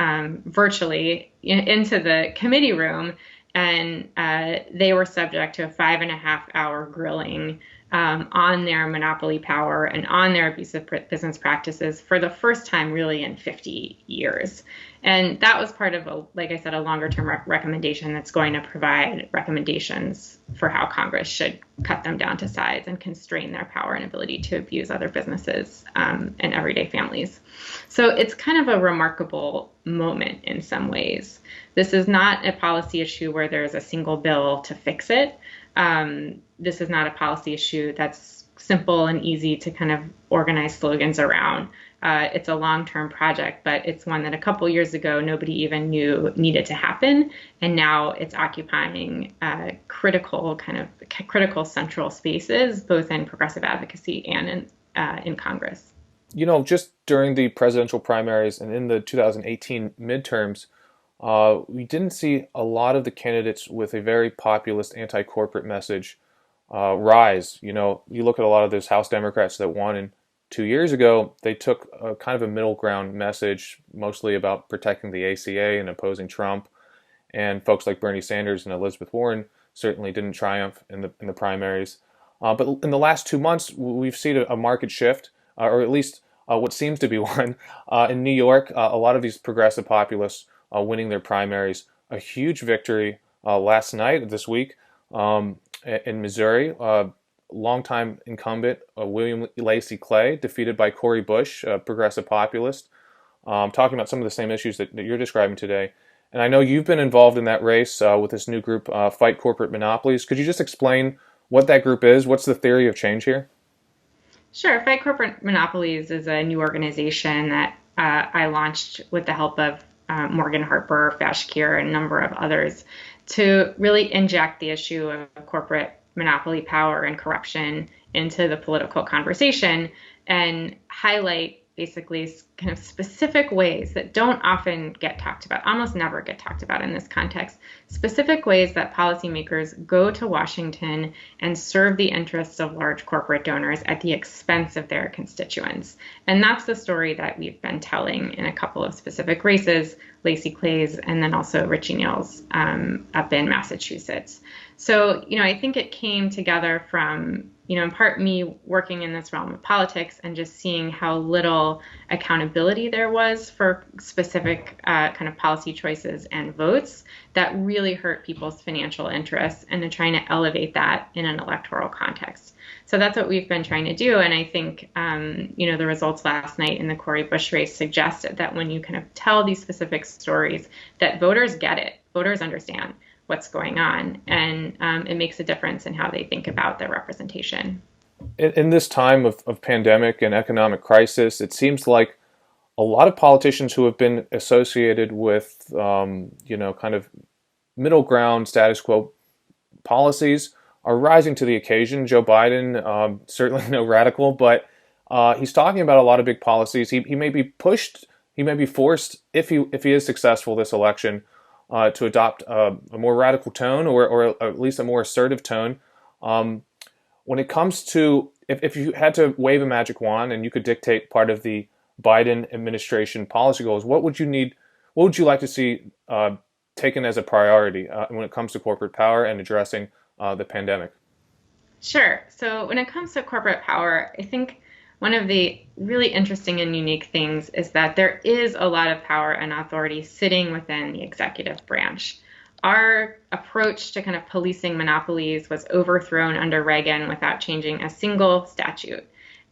virtually into the committee room, and they were subject to a 5.5-hour grilling on their monopoly power and on their abusive business practices for the first time really in 50 years. And that was part of, like I said, a longer term recommendation that's going to provide recommendations for how Congress should cut them down to size and constrain their power and ability to abuse other businesses and everyday families. So it's kind of a remarkable moment in some ways. This is not a policy issue where there's a single bill to fix it. This is not a policy issue that's simple and easy to kind of organize slogans around. It's a long-term project, but it's one that a couple years ago nobody even knew needed to happen, and now it's occupying critical central spaces, both in progressive advocacy and in Congress. Just during the presidential primaries and in the 2018 midterms, we didn't see a lot of the candidates with a very populist anti-corporate message rise. You look at a lot of those House Democrats that won in 2 years ago, they took a kind of a middle ground message, mostly about protecting the ACA and opposing Trump. And folks like Bernie Sanders and Elizabeth Warren certainly didn't triumph in the primaries. But in the last 2 months, we've seen a market shift, or at least what seems to be one. In New York, a lot of these progressive populists winning their primaries. A huge victory last night, this week, in Missouri. Longtime incumbent William Lacey Clay, defeated by Cori Bush, a progressive populist, talking about some of the same issues that you're describing today. And I know you've been involved in that race with this new group, Fight Corporate Monopolies. Could you just explain what that group is? What's the theory of change here? Sure. Fight Corporate Monopolies is a new organization that I launched with the help of Morgan Harper, Fash Kier, and a number of others to really inject the issue of corporate monopoly power and corruption into the political conversation and highlight basically kind of specific ways that don't often get talked about, almost never get talked about in this context, specific ways that policymakers go to Washington and serve the interests of large corporate donors at the expense of their constituents. And that's the story that we've been telling in a couple of specific races, Lacey Clay's and then also Richie Neal's up in Massachusetts. So, I think it came together from, in part me working in this realm of politics and just seeing how little accountability there was for specific kind of policy choices and votes that really hurt people's financial interests, and then trying to elevate that in an electoral context. So that's what we've been trying to do. And I think, the results last night in the Cori Bush race suggested that when you kind of tell these specific stories, that voters get it, voters understand what's going on, and it makes a difference in how they think about their representation. In this time of pandemic and economic crisis, it seems like a lot of politicians who have been associated with, kind of middle ground status quo policies are rising to the occasion. Joe Biden, certainly no radical, but he's talking about a lot of big policies. He may be pushed, he may be forced, if he is successful this election, to adopt a more radical tone, or at least a more assertive tone. When it comes to, if you had to wave a magic wand and you could dictate part of the Biden administration policy goals, what would you like to see taken as a priority when it comes to corporate power and addressing the pandemic? Sure. So when it comes to corporate power, I think one of the really interesting and unique things is that there is a lot of power and authority sitting within the executive branch. Our approach to kind of policing monopolies was overthrown under Reagan without changing a single statute.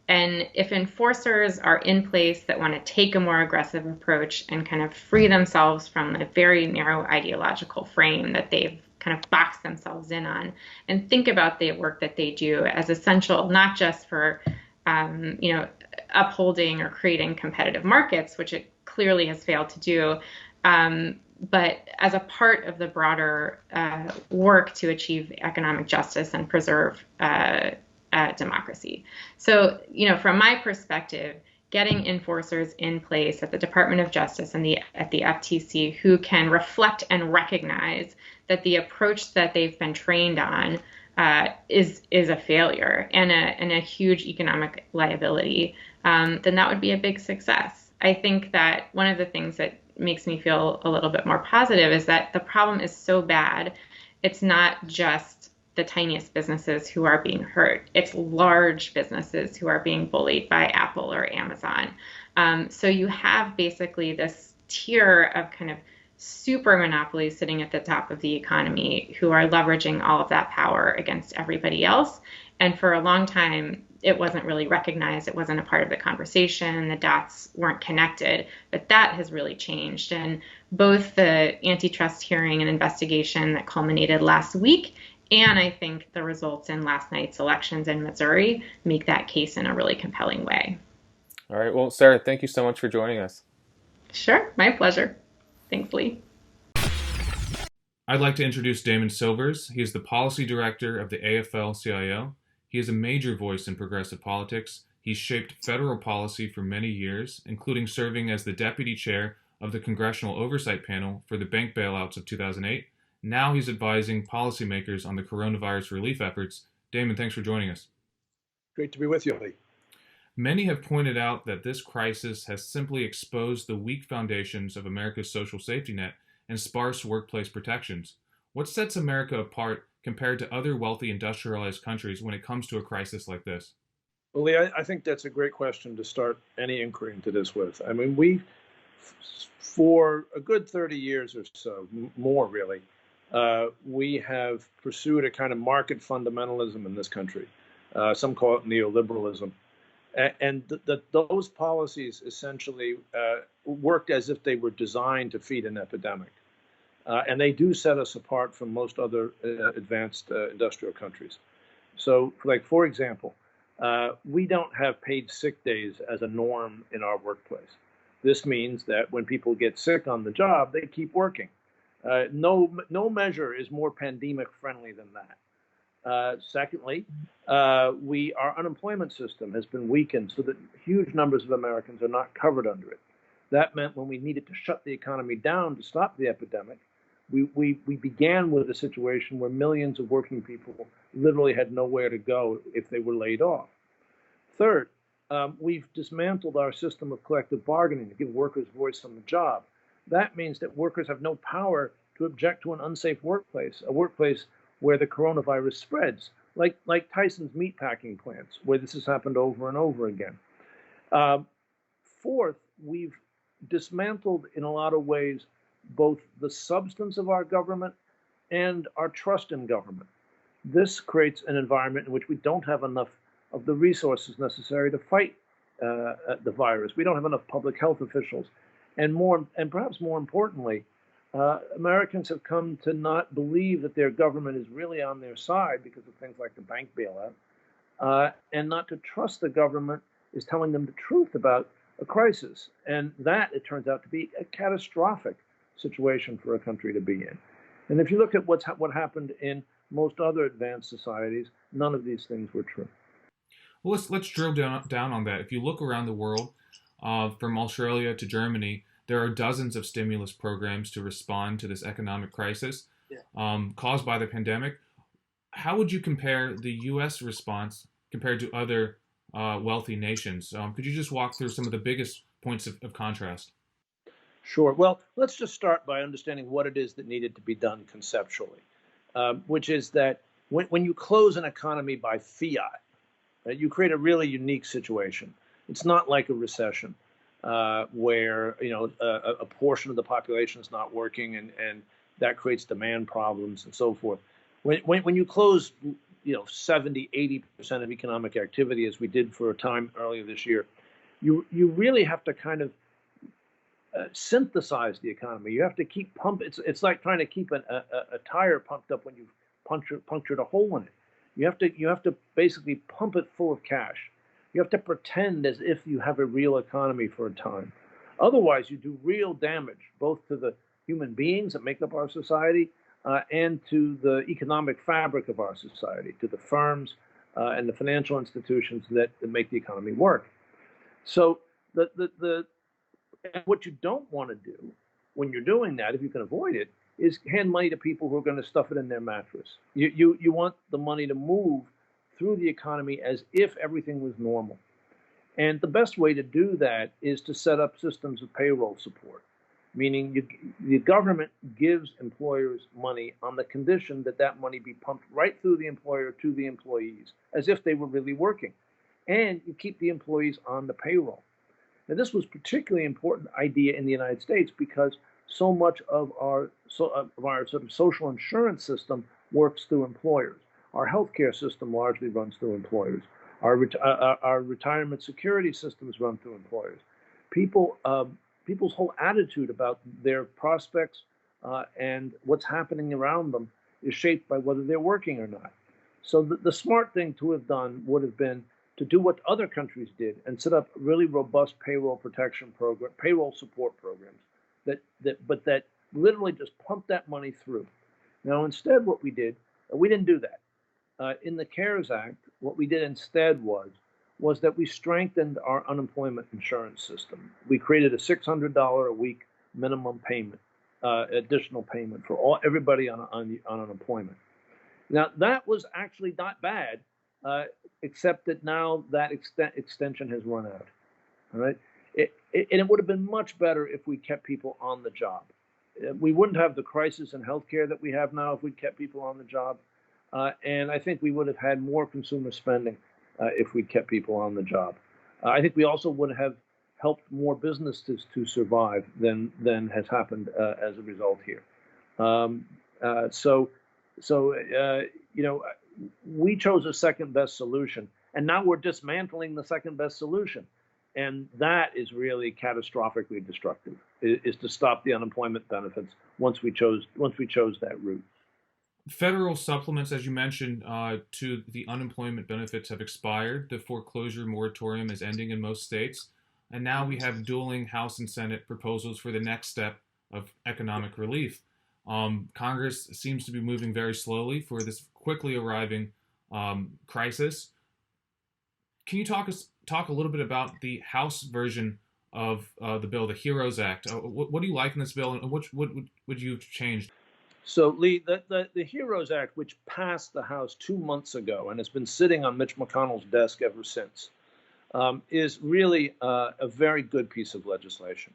And if enforcers are in place that want to take a more aggressive approach and kind of free themselves from a very narrow ideological frame that they've kind of boxed themselves in on, and think about the work that they do as essential, not just for upholding or creating competitive markets, which it clearly has failed to do, but as a part of the broader work to achieve economic justice and preserve democracy. So, from my perspective, getting enforcers in place at the Department of Justice and at the FTC who can reflect and recognize that the approach that they've been trained on is a failure and a huge economic liability, then that would be a big success. I think that one of the things that makes me feel a little bit more positive is that the problem is so bad, it's not just the tiniest businesses who are being hurt. It's large businesses who are being bullied by Apple or Amazon. So you have basically this tier of kind of super monopolies sitting at the top of the economy who are leveraging all of that power against everybody else. And for a long time, it wasn't really recognized. It wasn't a part of the conversation. The dots weren't connected. But that has really changed. And both the antitrust hearing and investigation that culminated last week, and I think the results in last night's elections in Missouri make that case in a really compelling way. All right. Well, Sarah, thank you so much for joining us. Sure. My pleasure. Thanks, Lee. I'd like to introduce Damon Silvers. He is the policy director of the A.F.L.C.I.O. He is a major voice in progressive politics. He's shaped federal policy for many years, including serving as the deputy chair of the Congressional Oversight Panel for the bank bailouts of 2008. Now he's advising policymakers on the coronavirus relief efforts. Damon, thanks for joining us. Great to be with you, Lee. Many have pointed out that this crisis has simply exposed the weak foundations of America's social safety net and sparse workplace protections. What sets America apart compared to other wealthy industrialized countries when it comes to a crisis like this? Well, Lee, I think that's a great question to start any inquiry into this with. I mean, for a good 30 years or so, more really, we have pursued a kind of market fundamentalism in this country. Some call it neoliberalism. And those policies essentially worked as if they were designed to feed an epidemic. And they do set us apart from most other advanced industrial countries. So, for example, we don't have paid sick days as a norm in our workplace. This means that when people get sick on the job, they keep working. No measure is more pandemic friendly than that. Secondly, our unemployment system has been weakened so that huge numbers of Americans are not covered under it. That meant when we needed to shut the economy down to stop the epidemic, we began with a situation where millions of working people literally had nowhere to go if they were laid off. Third, we've dismantled our system of collective bargaining to give workers voice on the job. That means that workers have no power to object to an unsafe workplace, a workplace where the coronavirus spreads, like Tyson's meatpacking plants, where this has happened over and over again. Fourth, we've dismantled in a lot of ways both the substance of our government and our trust in government. This creates an environment in which we don't have enough of the resources necessary to fight the virus. We don't have enough public health officials. And perhaps more importantly, Americans have come to not believe that their government is really on their side because of things like the bank bailout, and not to trust the government is telling them the truth about a crisis. And that, it turns out to be a catastrophic situation for a country to be in. And if you look at what happened in most other advanced societies, none of these things were true. Well, let's drill down on that. If you look around the world, from Australia to Germany, there are dozens of stimulus programs to respond to this economic crisis caused by the pandemic. How would you compare the U.S. response compared to other wealthy nations? Could you just walk through some of the biggest points of contrast? Sure. Well, let's just start by understanding what it is that needed to be done conceptually, which is that when you close an economy by fiat, you create a really unique situation. It's not like a recession where a portion of the population is not working and that creates demand problems and so forth. When you close 70, 80% of economic activity, as we did for a time earlier this year, you really have to kind of synthesize the economy. You have to keep pumping. It's like trying to keep a tire pumped up when you've punctured a hole in it. You have to basically pump it full of cash. You have to pretend as if you have a real economy for a time. Otherwise, you do real damage, both to the human beings that make up our society and to the economic fabric of our society, to the firms and the financial institutions that make the economy work. So what you don't want to do when you're doing that, if you can avoid it, is hand money to people who are going to stuff it in their mattress. You want the money to move through the economy as if everything was normal. And the best way to do that is to set up systems of payroll support, meaning the government gives employers money on the condition that that money be pumped right through the employer to the employees, as if they were really working. And you keep the employees on the payroll. Now, this was a particularly important idea in the United States because so much of our sort of social insurance system works through employers. Our healthcare system largely runs through employers. Our retirement security systems run through employers. People's whole attitude about their prospects and what's happening around them is shaped by whether they're working or not. So the smart thing to have done would have been to do what other countries did and set up really robust payroll support programs that literally just pumped that money through. Now, instead, what we did, we didn't do that. In the CARES Act, what we did instead was that we strengthened our unemployment insurance system. We created a $600 a week minimum payment, additional payment for everybody on unemployment. Now, that was actually not bad, except that now that extension has run out. All right, and it would have been much better if we kept people on the job. We wouldn't have the crisis in healthcare that we have now if we'd kept people on the job. And I think we would have had more consumer spending if we'd kept people on the job. I think we also would have helped more businesses to survive than has happened as a result here. We chose a second best solution, and now we're dismantling the second best solution. And that is really catastrophically destructive, is to stop the unemployment benefits once we chose that route. Federal supplements, as you mentioned, to the unemployment benefits have expired. The foreclosure moratorium is ending in most states. And now we have dueling House and Senate proposals for the next step of economic relief. Congress seems to be moving very slowly for this quickly arriving crisis. Can you talk a little bit about the House version of the bill, the HEROES Act? What do you like in this bill, and what would you have changed? So, Lee, the HEROES Act, which passed the House 2 months ago and has been sitting on Mitch McConnell's desk ever since, is really a very good piece of legislation.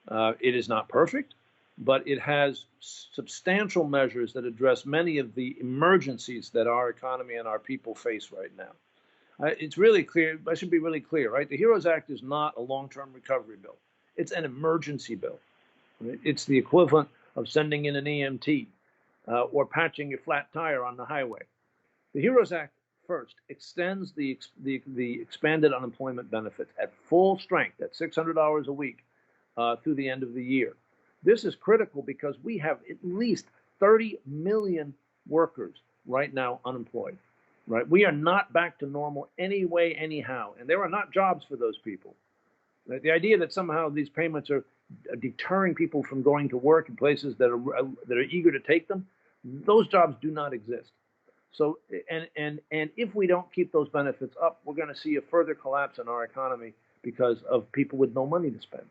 It is not perfect, but it has substantial measures that address many of the emergencies that our economy and our people face right now. It's really clear. I should be really clear, right? The HEROES Act is not a long-term recovery bill. It's an emergency bill. Right? It's the equivalent of sending in an EMT or patching your flat tire on the highway. The HEROES Act first extends the expanded unemployment benefits at full strength at $600 a week through the end of the year. This is critical because we have at least 30 million workers right now unemployed. Right? We are not back to normal anyway, anyhow, and there are not jobs for those people. The idea that somehow these payments are deterring people from going to work in places that are eager to take them, those jobs do not exist. So, and if we don't keep those benefits up, we're going to see a further collapse in our economy because of people with no money to spend.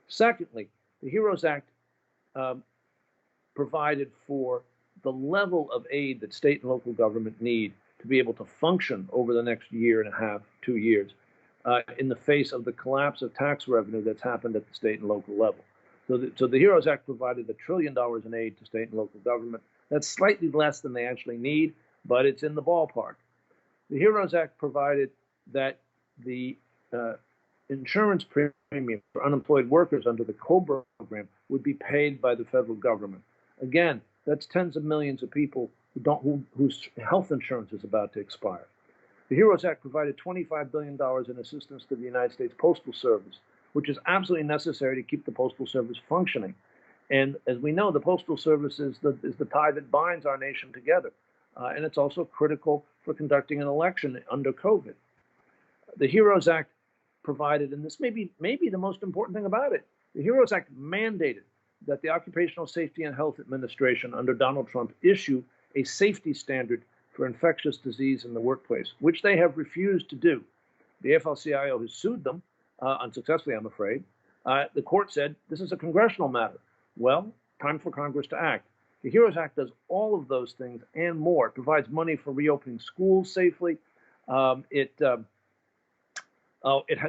Secondly, the HEROES Act provided for the level of aid that state and local government need to be able to function over the next year and a half, 2 years, in the face of the collapse of tax revenue that's happened at the state and local level. So the HEROES Act provided $1 trillion in aid to state and local government. That's slightly less than they actually need, but it's in the ballpark. The HEROES Act provided that the insurance premium for unemployed workers under the COBRA program would be paid by the federal government. Again, that's tens of millions of people whose health insurance is about to expire. The HEROES Act provided $25 billion in assistance to the United States Postal Service, which is absolutely necessary to keep the Postal Service functioning. And as we know, the Postal Service is the tie that binds our nation together. And it's also critical for conducting an election under COVID. The HEROES Act provided, and this may be the most important thing about it, the HEROES Act mandated that the Occupational Safety and Health Administration under Donald Trump issue a safety standard for infectious disease in the workplace, which they have refused to do. The A.F.L.C.I.O. has sued them, unsuccessfully, I'm afraid. The court said this is a congressional matter. Well, time for Congress to act. The HEROES Act does all of those things and more. It provides money for reopening schools safely. It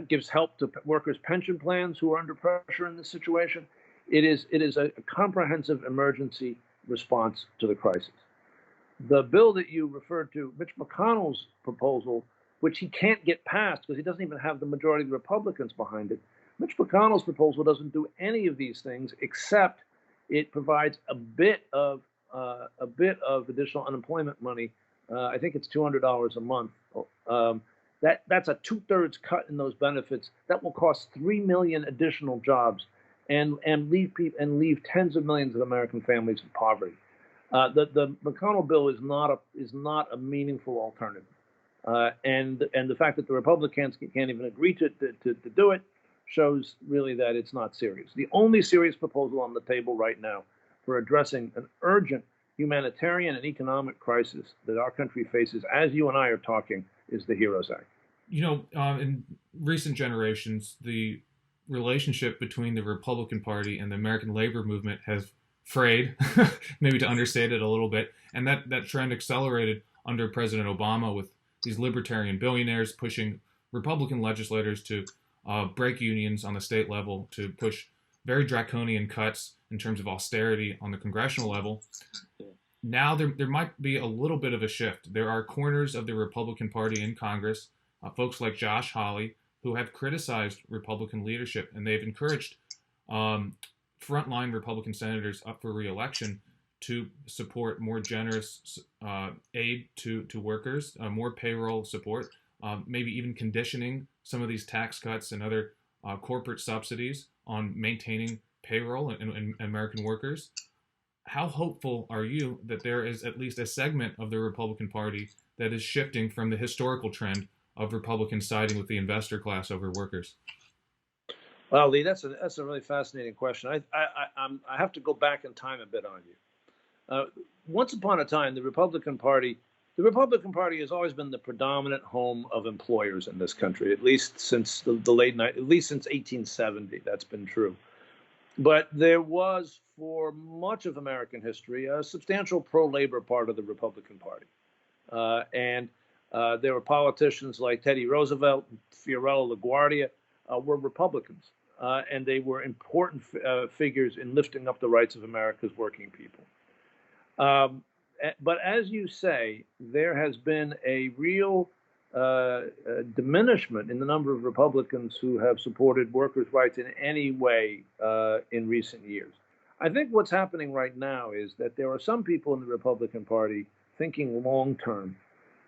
gives help to workers' pension plans who are under pressure in this situation. It is a comprehensive emergency response to the crisis. The bill that you referred to, Mitch McConnell's proposal, which he can't get passed because he doesn't even have the majority of the Republicans behind it. Mitch McConnell's proposal doesn't do any of these things except it provides a bit of additional unemployment money. I think it's $200 a month. That's a 2/3 cut in those benefits. That will cost 3 million additional jobs and leave tens of millions of American families in poverty. The McConnell bill is not a meaningful alternative, and the fact that the Republicans can't even agree to do it shows really that it's not serious. The only serious proposal on the table right now for addressing an urgent humanitarian and economic crisis that our country faces, as you and I are talking, is the HEROES Act. You know, in recent generations, the relationship between the Republican Party and the American labor movement has frayed, maybe to understate it a little bit, and that trend accelerated under President Obama with these libertarian billionaires pushing Republican legislators to break unions on the state level, to push very draconian cuts in terms of austerity on the congressional level. Now there might be a little bit of a shift. There are corners of the Republican Party in Congress, folks like Josh Hawley, who have criticized Republican leadership, and they've encouraged frontline Republican senators up for re-election to support more generous aid to workers, more payroll support, maybe even conditioning some of these tax cuts and other corporate subsidies on maintaining payroll and American workers. How hopeful are you that there is at least a segment of the Republican Party that is shifting from the historical trend of Republicans siding with the investor class over workers? Well, Lee, that's a really fascinating question. I have to go back in time a bit on you. Once upon a time, the Republican Party has always been the predominant home of employers in this country, at least since the late night, at least since 1870. That's been true. But there was, for much of American history, a substantial pro-labor part of the Republican Party. And there were politicians like Teddy Roosevelt, Fiorello LaGuardia, were Republicans. And they were important figures in lifting up the rights of America's working people. But as you say, there has been a real diminishment in the number of Republicans who have supported workers' rights in any way in recent years. I think what's happening right now is that there are some people in the Republican Party thinking long term,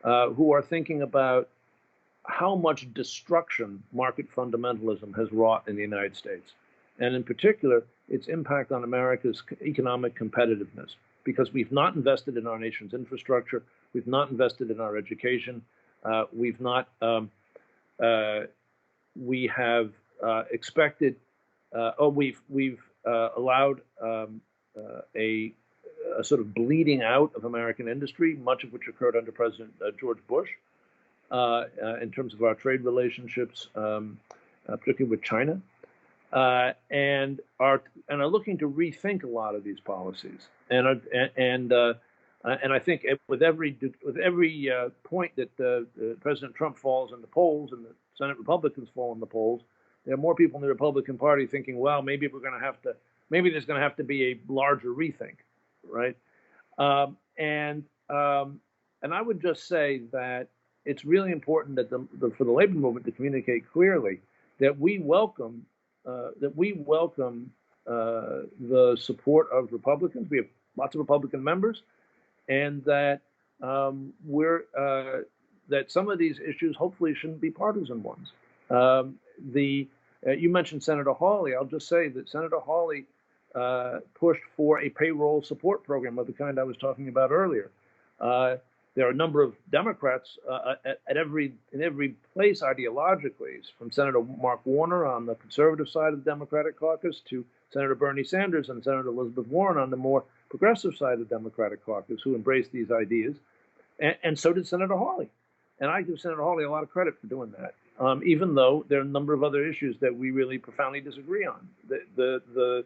who are thinking about how much destruction market fundamentalism has wrought in the United States, and in particular, its impact on America's economic competitiveness, because we've not invested in our nation's infrastructure, we've not invested in our education, we have expected, we've allowed a sort of bleeding out of American industry, much of which occurred under President George Bush, in terms of our trade relationships, particularly with China, and are looking to rethink a lot of these policies. And I think with every point that President Trump falls in the polls and the Senate Republicans fall in the polls, there are more people in the Republican Party thinking, well, maybe there's going to have to be a larger rethink, right? And I would just say that it's really important that for the labor movement to communicate clearly that we welcome the support of Republicans. We have lots of Republican members, and that that some of these issues hopefully shouldn't be partisan ones. You mentioned Senator Hawley. I'll just say that Senator Hawley pushed for a payroll support program of the kind I was talking about earlier. There are a number of Democrats in every place ideologically, from Senator Mark Warner on the conservative side of the Democratic caucus to Senator Bernie Sanders and Senator Elizabeth Warren on the more progressive side of the Democratic caucus, who embraced these ideas, and so did Senator Hawley. And I give Senator Hawley a lot of credit for doing that, even though there are a number of other issues that we really profoundly disagree on. To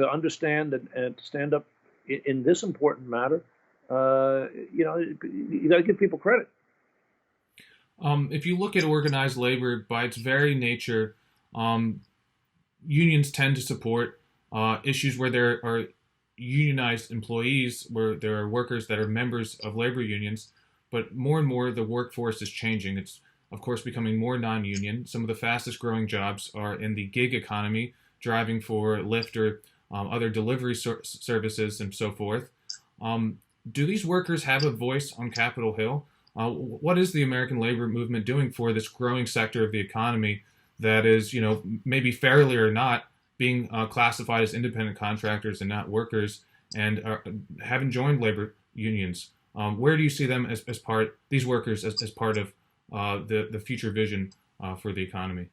understand and to stand up in this important matter, you got to give people credit. If you look at organized labor, by its very nature, unions tend to support issues where there are unionized employees, where there are workers that are members of labor unions. But more and more, the workforce is changing. It's, of course, becoming more non-union. Some of the fastest growing jobs are in the gig economy, driving for Lyft or other delivery services and so forth. Do these workers have a voice on Capitol Hill? What is the American labor movement doing for this growing sector of the economy that is, maybe fairly or not, being classified as independent contractors and not workers, and haven't joined labor unions? Where do you see them these workers as part of the future vision for the economy?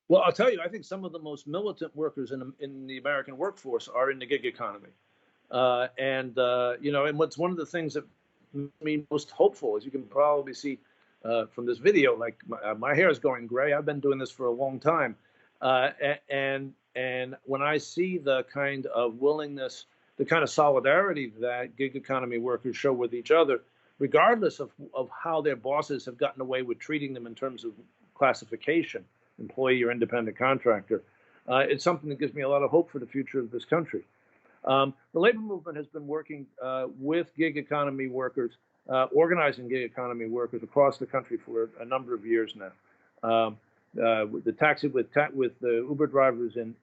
Well, I'll tell you, I think some of the most militant workers in the American workforce are in the gig economy. And what's one of the things that made me most hopeful, as you can probably see from this video, like my hair is going gray. I've been doing this for a long time. And when I see the kind of willingness, the kind of solidarity that gig economy workers show with each other, regardless of how their bosses have gotten away with treating them in terms of classification, employee or independent contractor, it's something that gives me a lot of hope for the future of this country. The labor movement has been working with gig economy workers, organizing gig economy workers across the country for a number of years now. With the Uber drivers in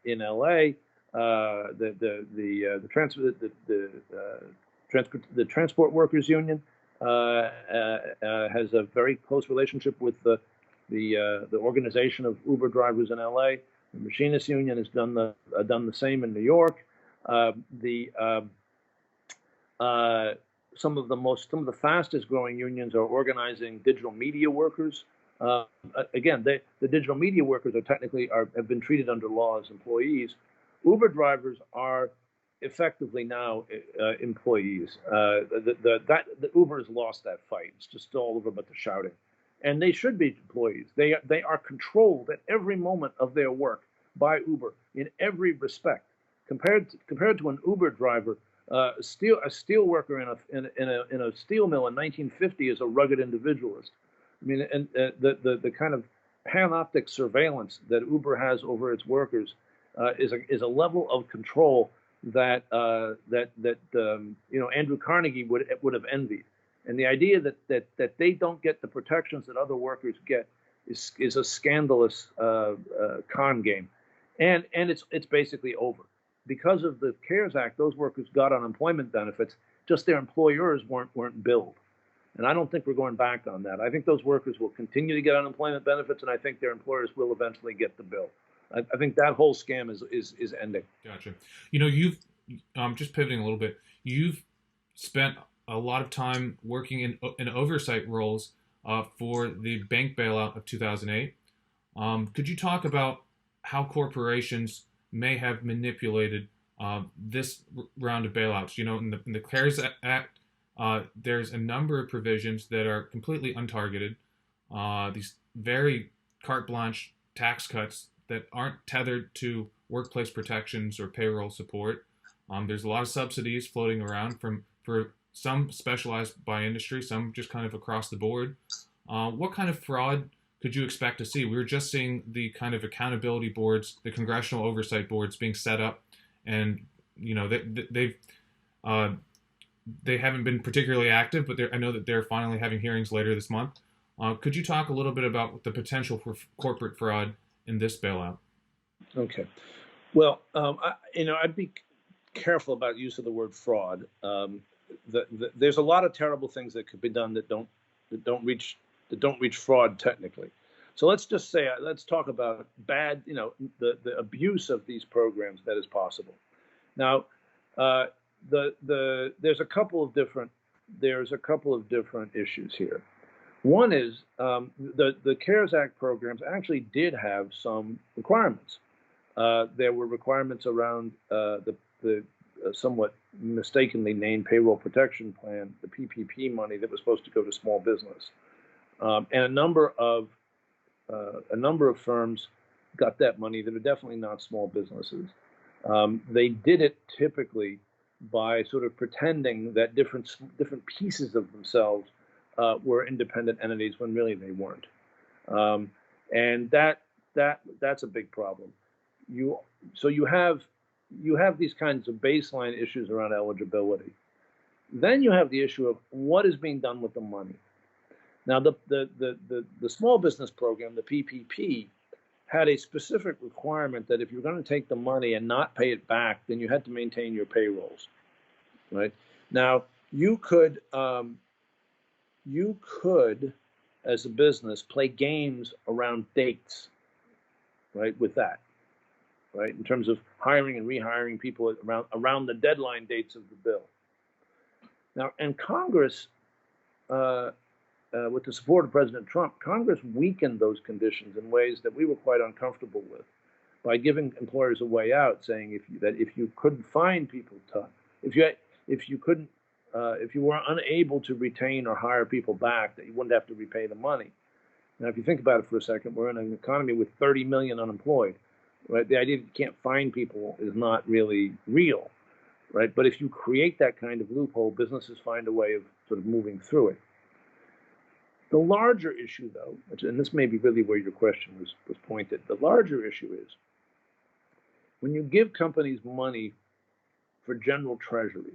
LA, the Transport Workers Union has a very close relationship with the organization of Uber drivers in LA. The Machinists Union has done the same in New York. Some of the fastest growing unions are organizing digital media workers Again, the digital media workers have been treated under law as employees. Uber drivers are effectively now employees. The Uber has lost that fight. It's just all over but the shouting, and they should be employees. They are controlled at every moment of their work by Uber in every respect. Compared to an Uber driver, a steel worker in a steel mill in 1950 is a rugged individualist. I mean, and the kind of panoptic surveillance that Uber has over its workers is a level of control that Andrew Carnegie would have envied. And the idea that they don't get the protections that other workers get is a scandalous con game, and it's basically over. Because of the CARES Act, those workers got unemployment benefits. Just their employers weren't billed. And I don't think we're going back on that. I think those workers will continue to get unemployment benefits, and I think their employers will eventually get the bill. I think that whole scam is ending. Gotcha. You've just pivoting a little bit. You've spent a lot of time working in oversight roles for the bank bailout of 2008. Could you talk about how corporations may have manipulated this round of bailouts? In the CARES Act, there's a number of provisions that are completely untargeted. These very carte blanche tax cuts that aren't tethered to workplace protections or payroll support. There's a lot of subsidies floating around for some specialized by industry, some just kind of across the board. What kind of fraud could you expect to see? We were just seeing the kind of accountability boards, the congressional oversight boards being set up, and they haven't been particularly active, but I know that they're finally having hearings later this month. Could you talk a little bit about the potential for corporate fraud in this bailout? Okay. Well, I'd be careful about use of the word fraud. There's a lot of terrible things that could be done that don't reach fraud technically. So let's talk about bad, the abuse of these programs that is possible. Now, there's a couple of different issues here. One is the CARES Act programs actually did have some requirements. There were requirements around the somewhat mistakenly named Payroll Protection Plan, the PPP money that was supposed to go to small business, and a number of firms got that money that are definitely not small businesses. They did it typically by sort of pretending that different pieces of themselves were independent entities when really they weren't, and that's a big problem. You have these kinds of baseline issues around eligibility. Then you have the issue of what is being done with the money. Now, the small business program, the PPP, had a specific requirement that if you're going to take the money and not pay it back, then you had to maintain your payrolls. Right? Now, you could, as a business, play games around dates, right, with that, right, in terms of hiring and rehiring people around the deadline dates of the bill. Now, and Congress, with the support of President Trump, Congress weakened those conditions in ways that we were quite uncomfortable with by giving employers a way out, saying if you couldn't find people if you were unable to retain or hire people back, that you wouldn't have to repay the money. Now, if you think about it for a second, we're in an economy with 30 million unemployed, right? The idea that you can't find people is not really real, right? But if you create that kind of loophole, businesses find a way of sort of moving through it. The larger issue, though, and this may be really where your question was pointed, the larger issue is when you give companies money for general treasury,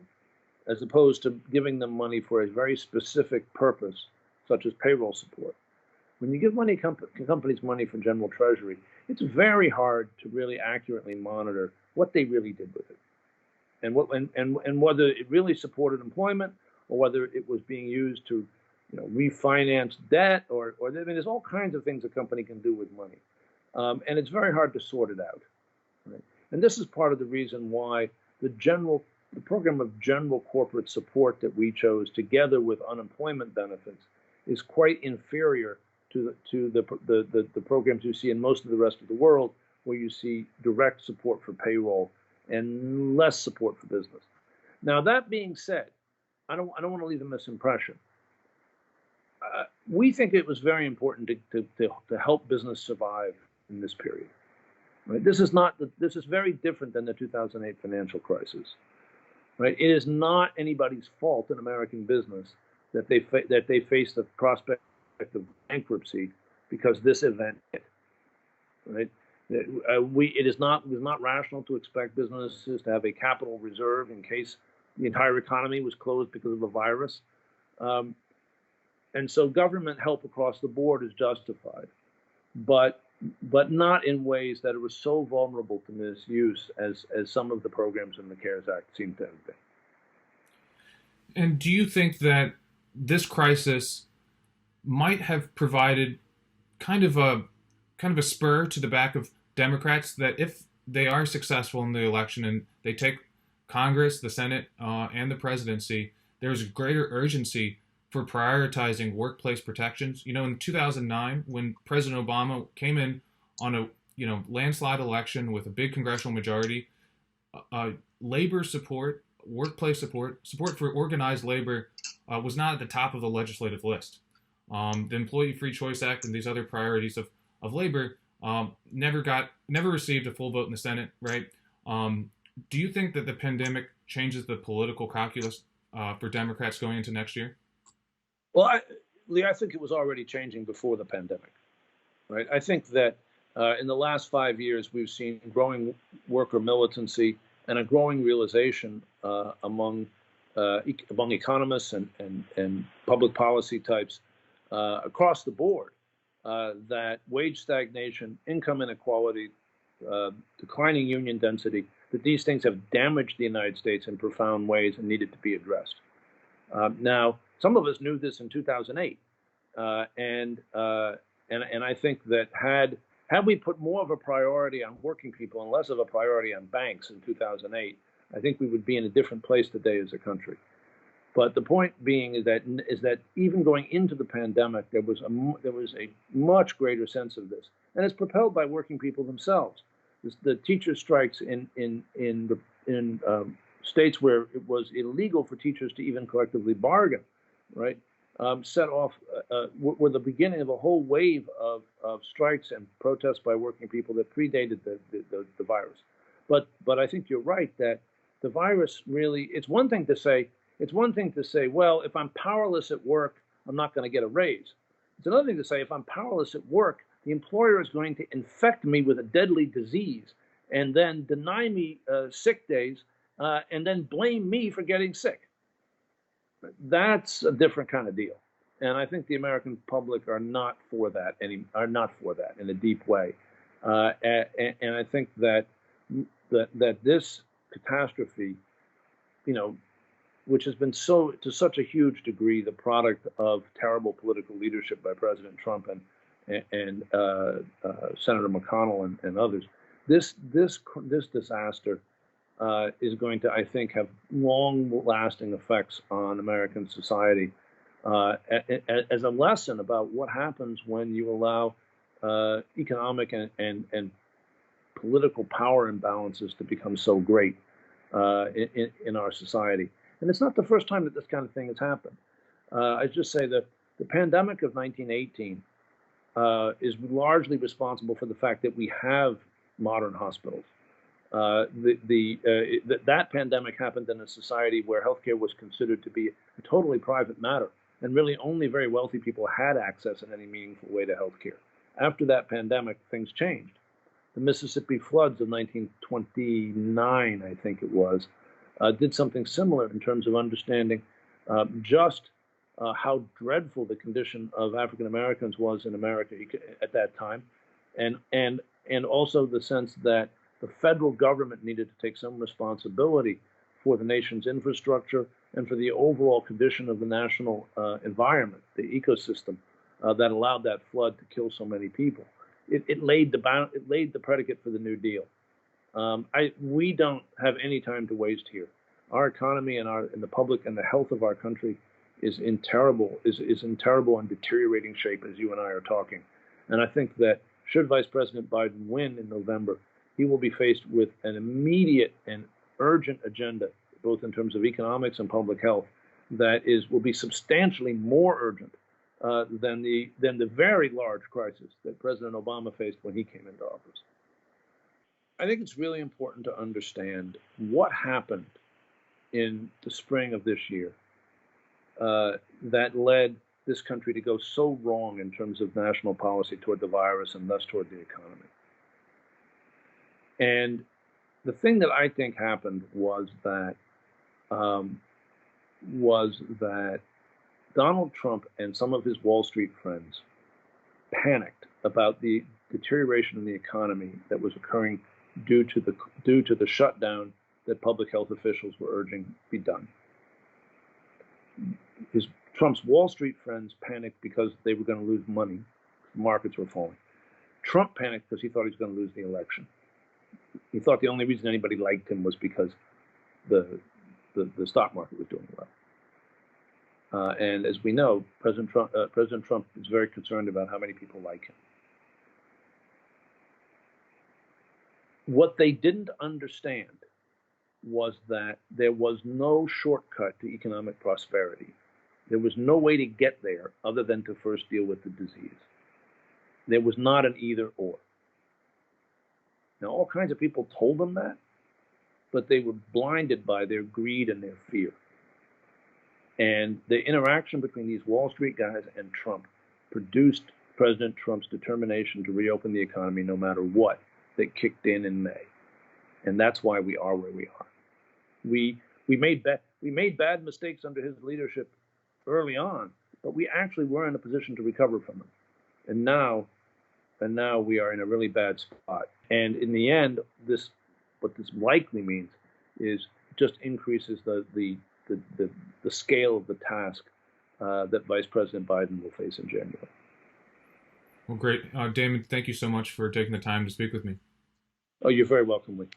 as opposed to giving them money for a very specific purpose, such as payroll support. When you give companies money for general treasury, it's very hard to really accurately monitor what they really did with it, and whether it really supported employment or whether it was being used to, refinance debt or there's all kinds of things a company can do with money, and it's very hard to sort it out. Right? And this is part of the reason why the program of general corporate support that we chose, together with unemployment benefits, is quite inferior to the programs you see in most of the rest of the world, where you see direct support for payroll and less support for business. Now, that being said, I don't want to leave a misimpression. We think it was very important to help business survive in this period. Right? This is very different than the 2008 financial crisis. Right? It is not anybody's fault in American business that they face the prospect of bankruptcy because this event hit. Right? It was not rational to expect businesses to have a capital reserve in case the entire economy was closed because of a virus. And so government help across the board is justified, but not in ways that were so vulnerable to misuse as some of the programs in the CARES Act seem to have been. And do you think that this crisis might have provided kind of a spur to the back of Democrats, that if they are successful in the election and they take Congress, the Senate, and the presidency, there's a greater urgency for prioritizing workplace protections? You know, in 2009, when President Obama came in on a landslide election with a big congressional majority, labor support, workplace support for organized labor was not at the top of the legislative list. The Employee Free Choice Act and these other priorities of labor never received a full vote in the Senate, right? Do you think that the pandemic changes the political calculus for Democrats going into next year? Well, Lee, I think it was already changing before the pandemic, right? I think that in the last 5 years, we've seen growing worker militancy and a growing realization among economists and public policy types across the board that wage stagnation, income inequality, declining union density, that these things have damaged the United States in profound ways and needed to be addressed. Now, some of us knew this in 2008, and I think that had we put more of a priority on working people and less of a priority on banks in 2008, I think we would be in a different place today as a country. But the point being is that even going into the pandemic, there was a much greater sense of this, and it's propelled by working people themselves. The teacher strikes in states where it was illegal for teachers to even collectively bargain, right? Set off were the beginning of a whole wave of strikes and protests by working people that predated the virus. But I think you're right that the virus really, it's one thing to say, well, if I'm powerless at work, I'm not going to get a raise. It's another thing to say, if I'm powerless at work, the employer is going to infect me with a deadly disease and then deny me sick days and then blame me for getting sick. That's a different kind of deal. And I think the American public are not for that in a deep way. And I think that this catastrophe, which has been to such a huge degree the product of terrible political leadership by President Trump and Senator McConnell and others, this disaster is going to, I think, have long-lasting effects on American society as a lesson about what happens when you allow economic and political power imbalances to become so great in our society. And it's not the first time that this kind of thing has happened. I just say that the pandemic of 1918 is largely responsible for the fact that we have modern hospitals. That pandemic happened in a society where healthcare was considered to be a totally private matter, and really only very wealthy people had access in any meaningful way to healthcare. After that pandemic, things changed. The Mississippi floods of 1929, I think it was, did something similar in terms of understanding just how dreadful the condition of African Americans was in America at that time, and also the sense that the federal government needed to take some responsibility for the nation's infrastructure and for the overall condition of the national environment, the ecosystem that allowed that flood to kill so many people. It laid the predicate for the New Deal. We don't have any time to waste here. Our economy and the public and the health of our country is in terrible and deteriorating shape as you and I are talking. And I think that should Vice President Biden win in November, he will be faced with an immediate and urgent agenda, both in terms of economics and public health, that will be substantially more urgent than the very large crisis that President Obama faced when he came into office. I think it's really important to understand what happened in the spring of this year that led this country to go so wrong in terms of national policy toward the virus and thus toward the economy. And the thing that I think happened was that Donald Trump and some of his Wall Street friends panicked about the deterioration in the economy that was occurring due to the shutdown that public health officials were urging be done. Trump's Wall Street friends panicked because they were going to lose money. The markets were falling. Trump panicked because he thought he was going to lose the election. He thought the only reason anybody liked him was because the stock market was doing well. And as we know, President Trump is very concerned about how many people like him. What they didn't understand was that there was no shortcut to economic prosperity. There was no way to get there other than to first deal with the disease. There was not an either or. Now, all kinds of people told them that, but they were blinded by their greed and their fear. And the interaction between these Wall Street guys and Trump produced President Trump's determination to reopen the economy no matter what that kicked in May. And that's why we are where we are. We made bad mistakes under his leadership early on, but we actually were in a position to recover from them. And now we are in a really bad spot. And in the end, what this likely means is just increases the scale of the task that Vice President Biden will face in January. Well, great. Damon, thank you so much for taking the time to speak with me. Oh, you're very welcome, Lee.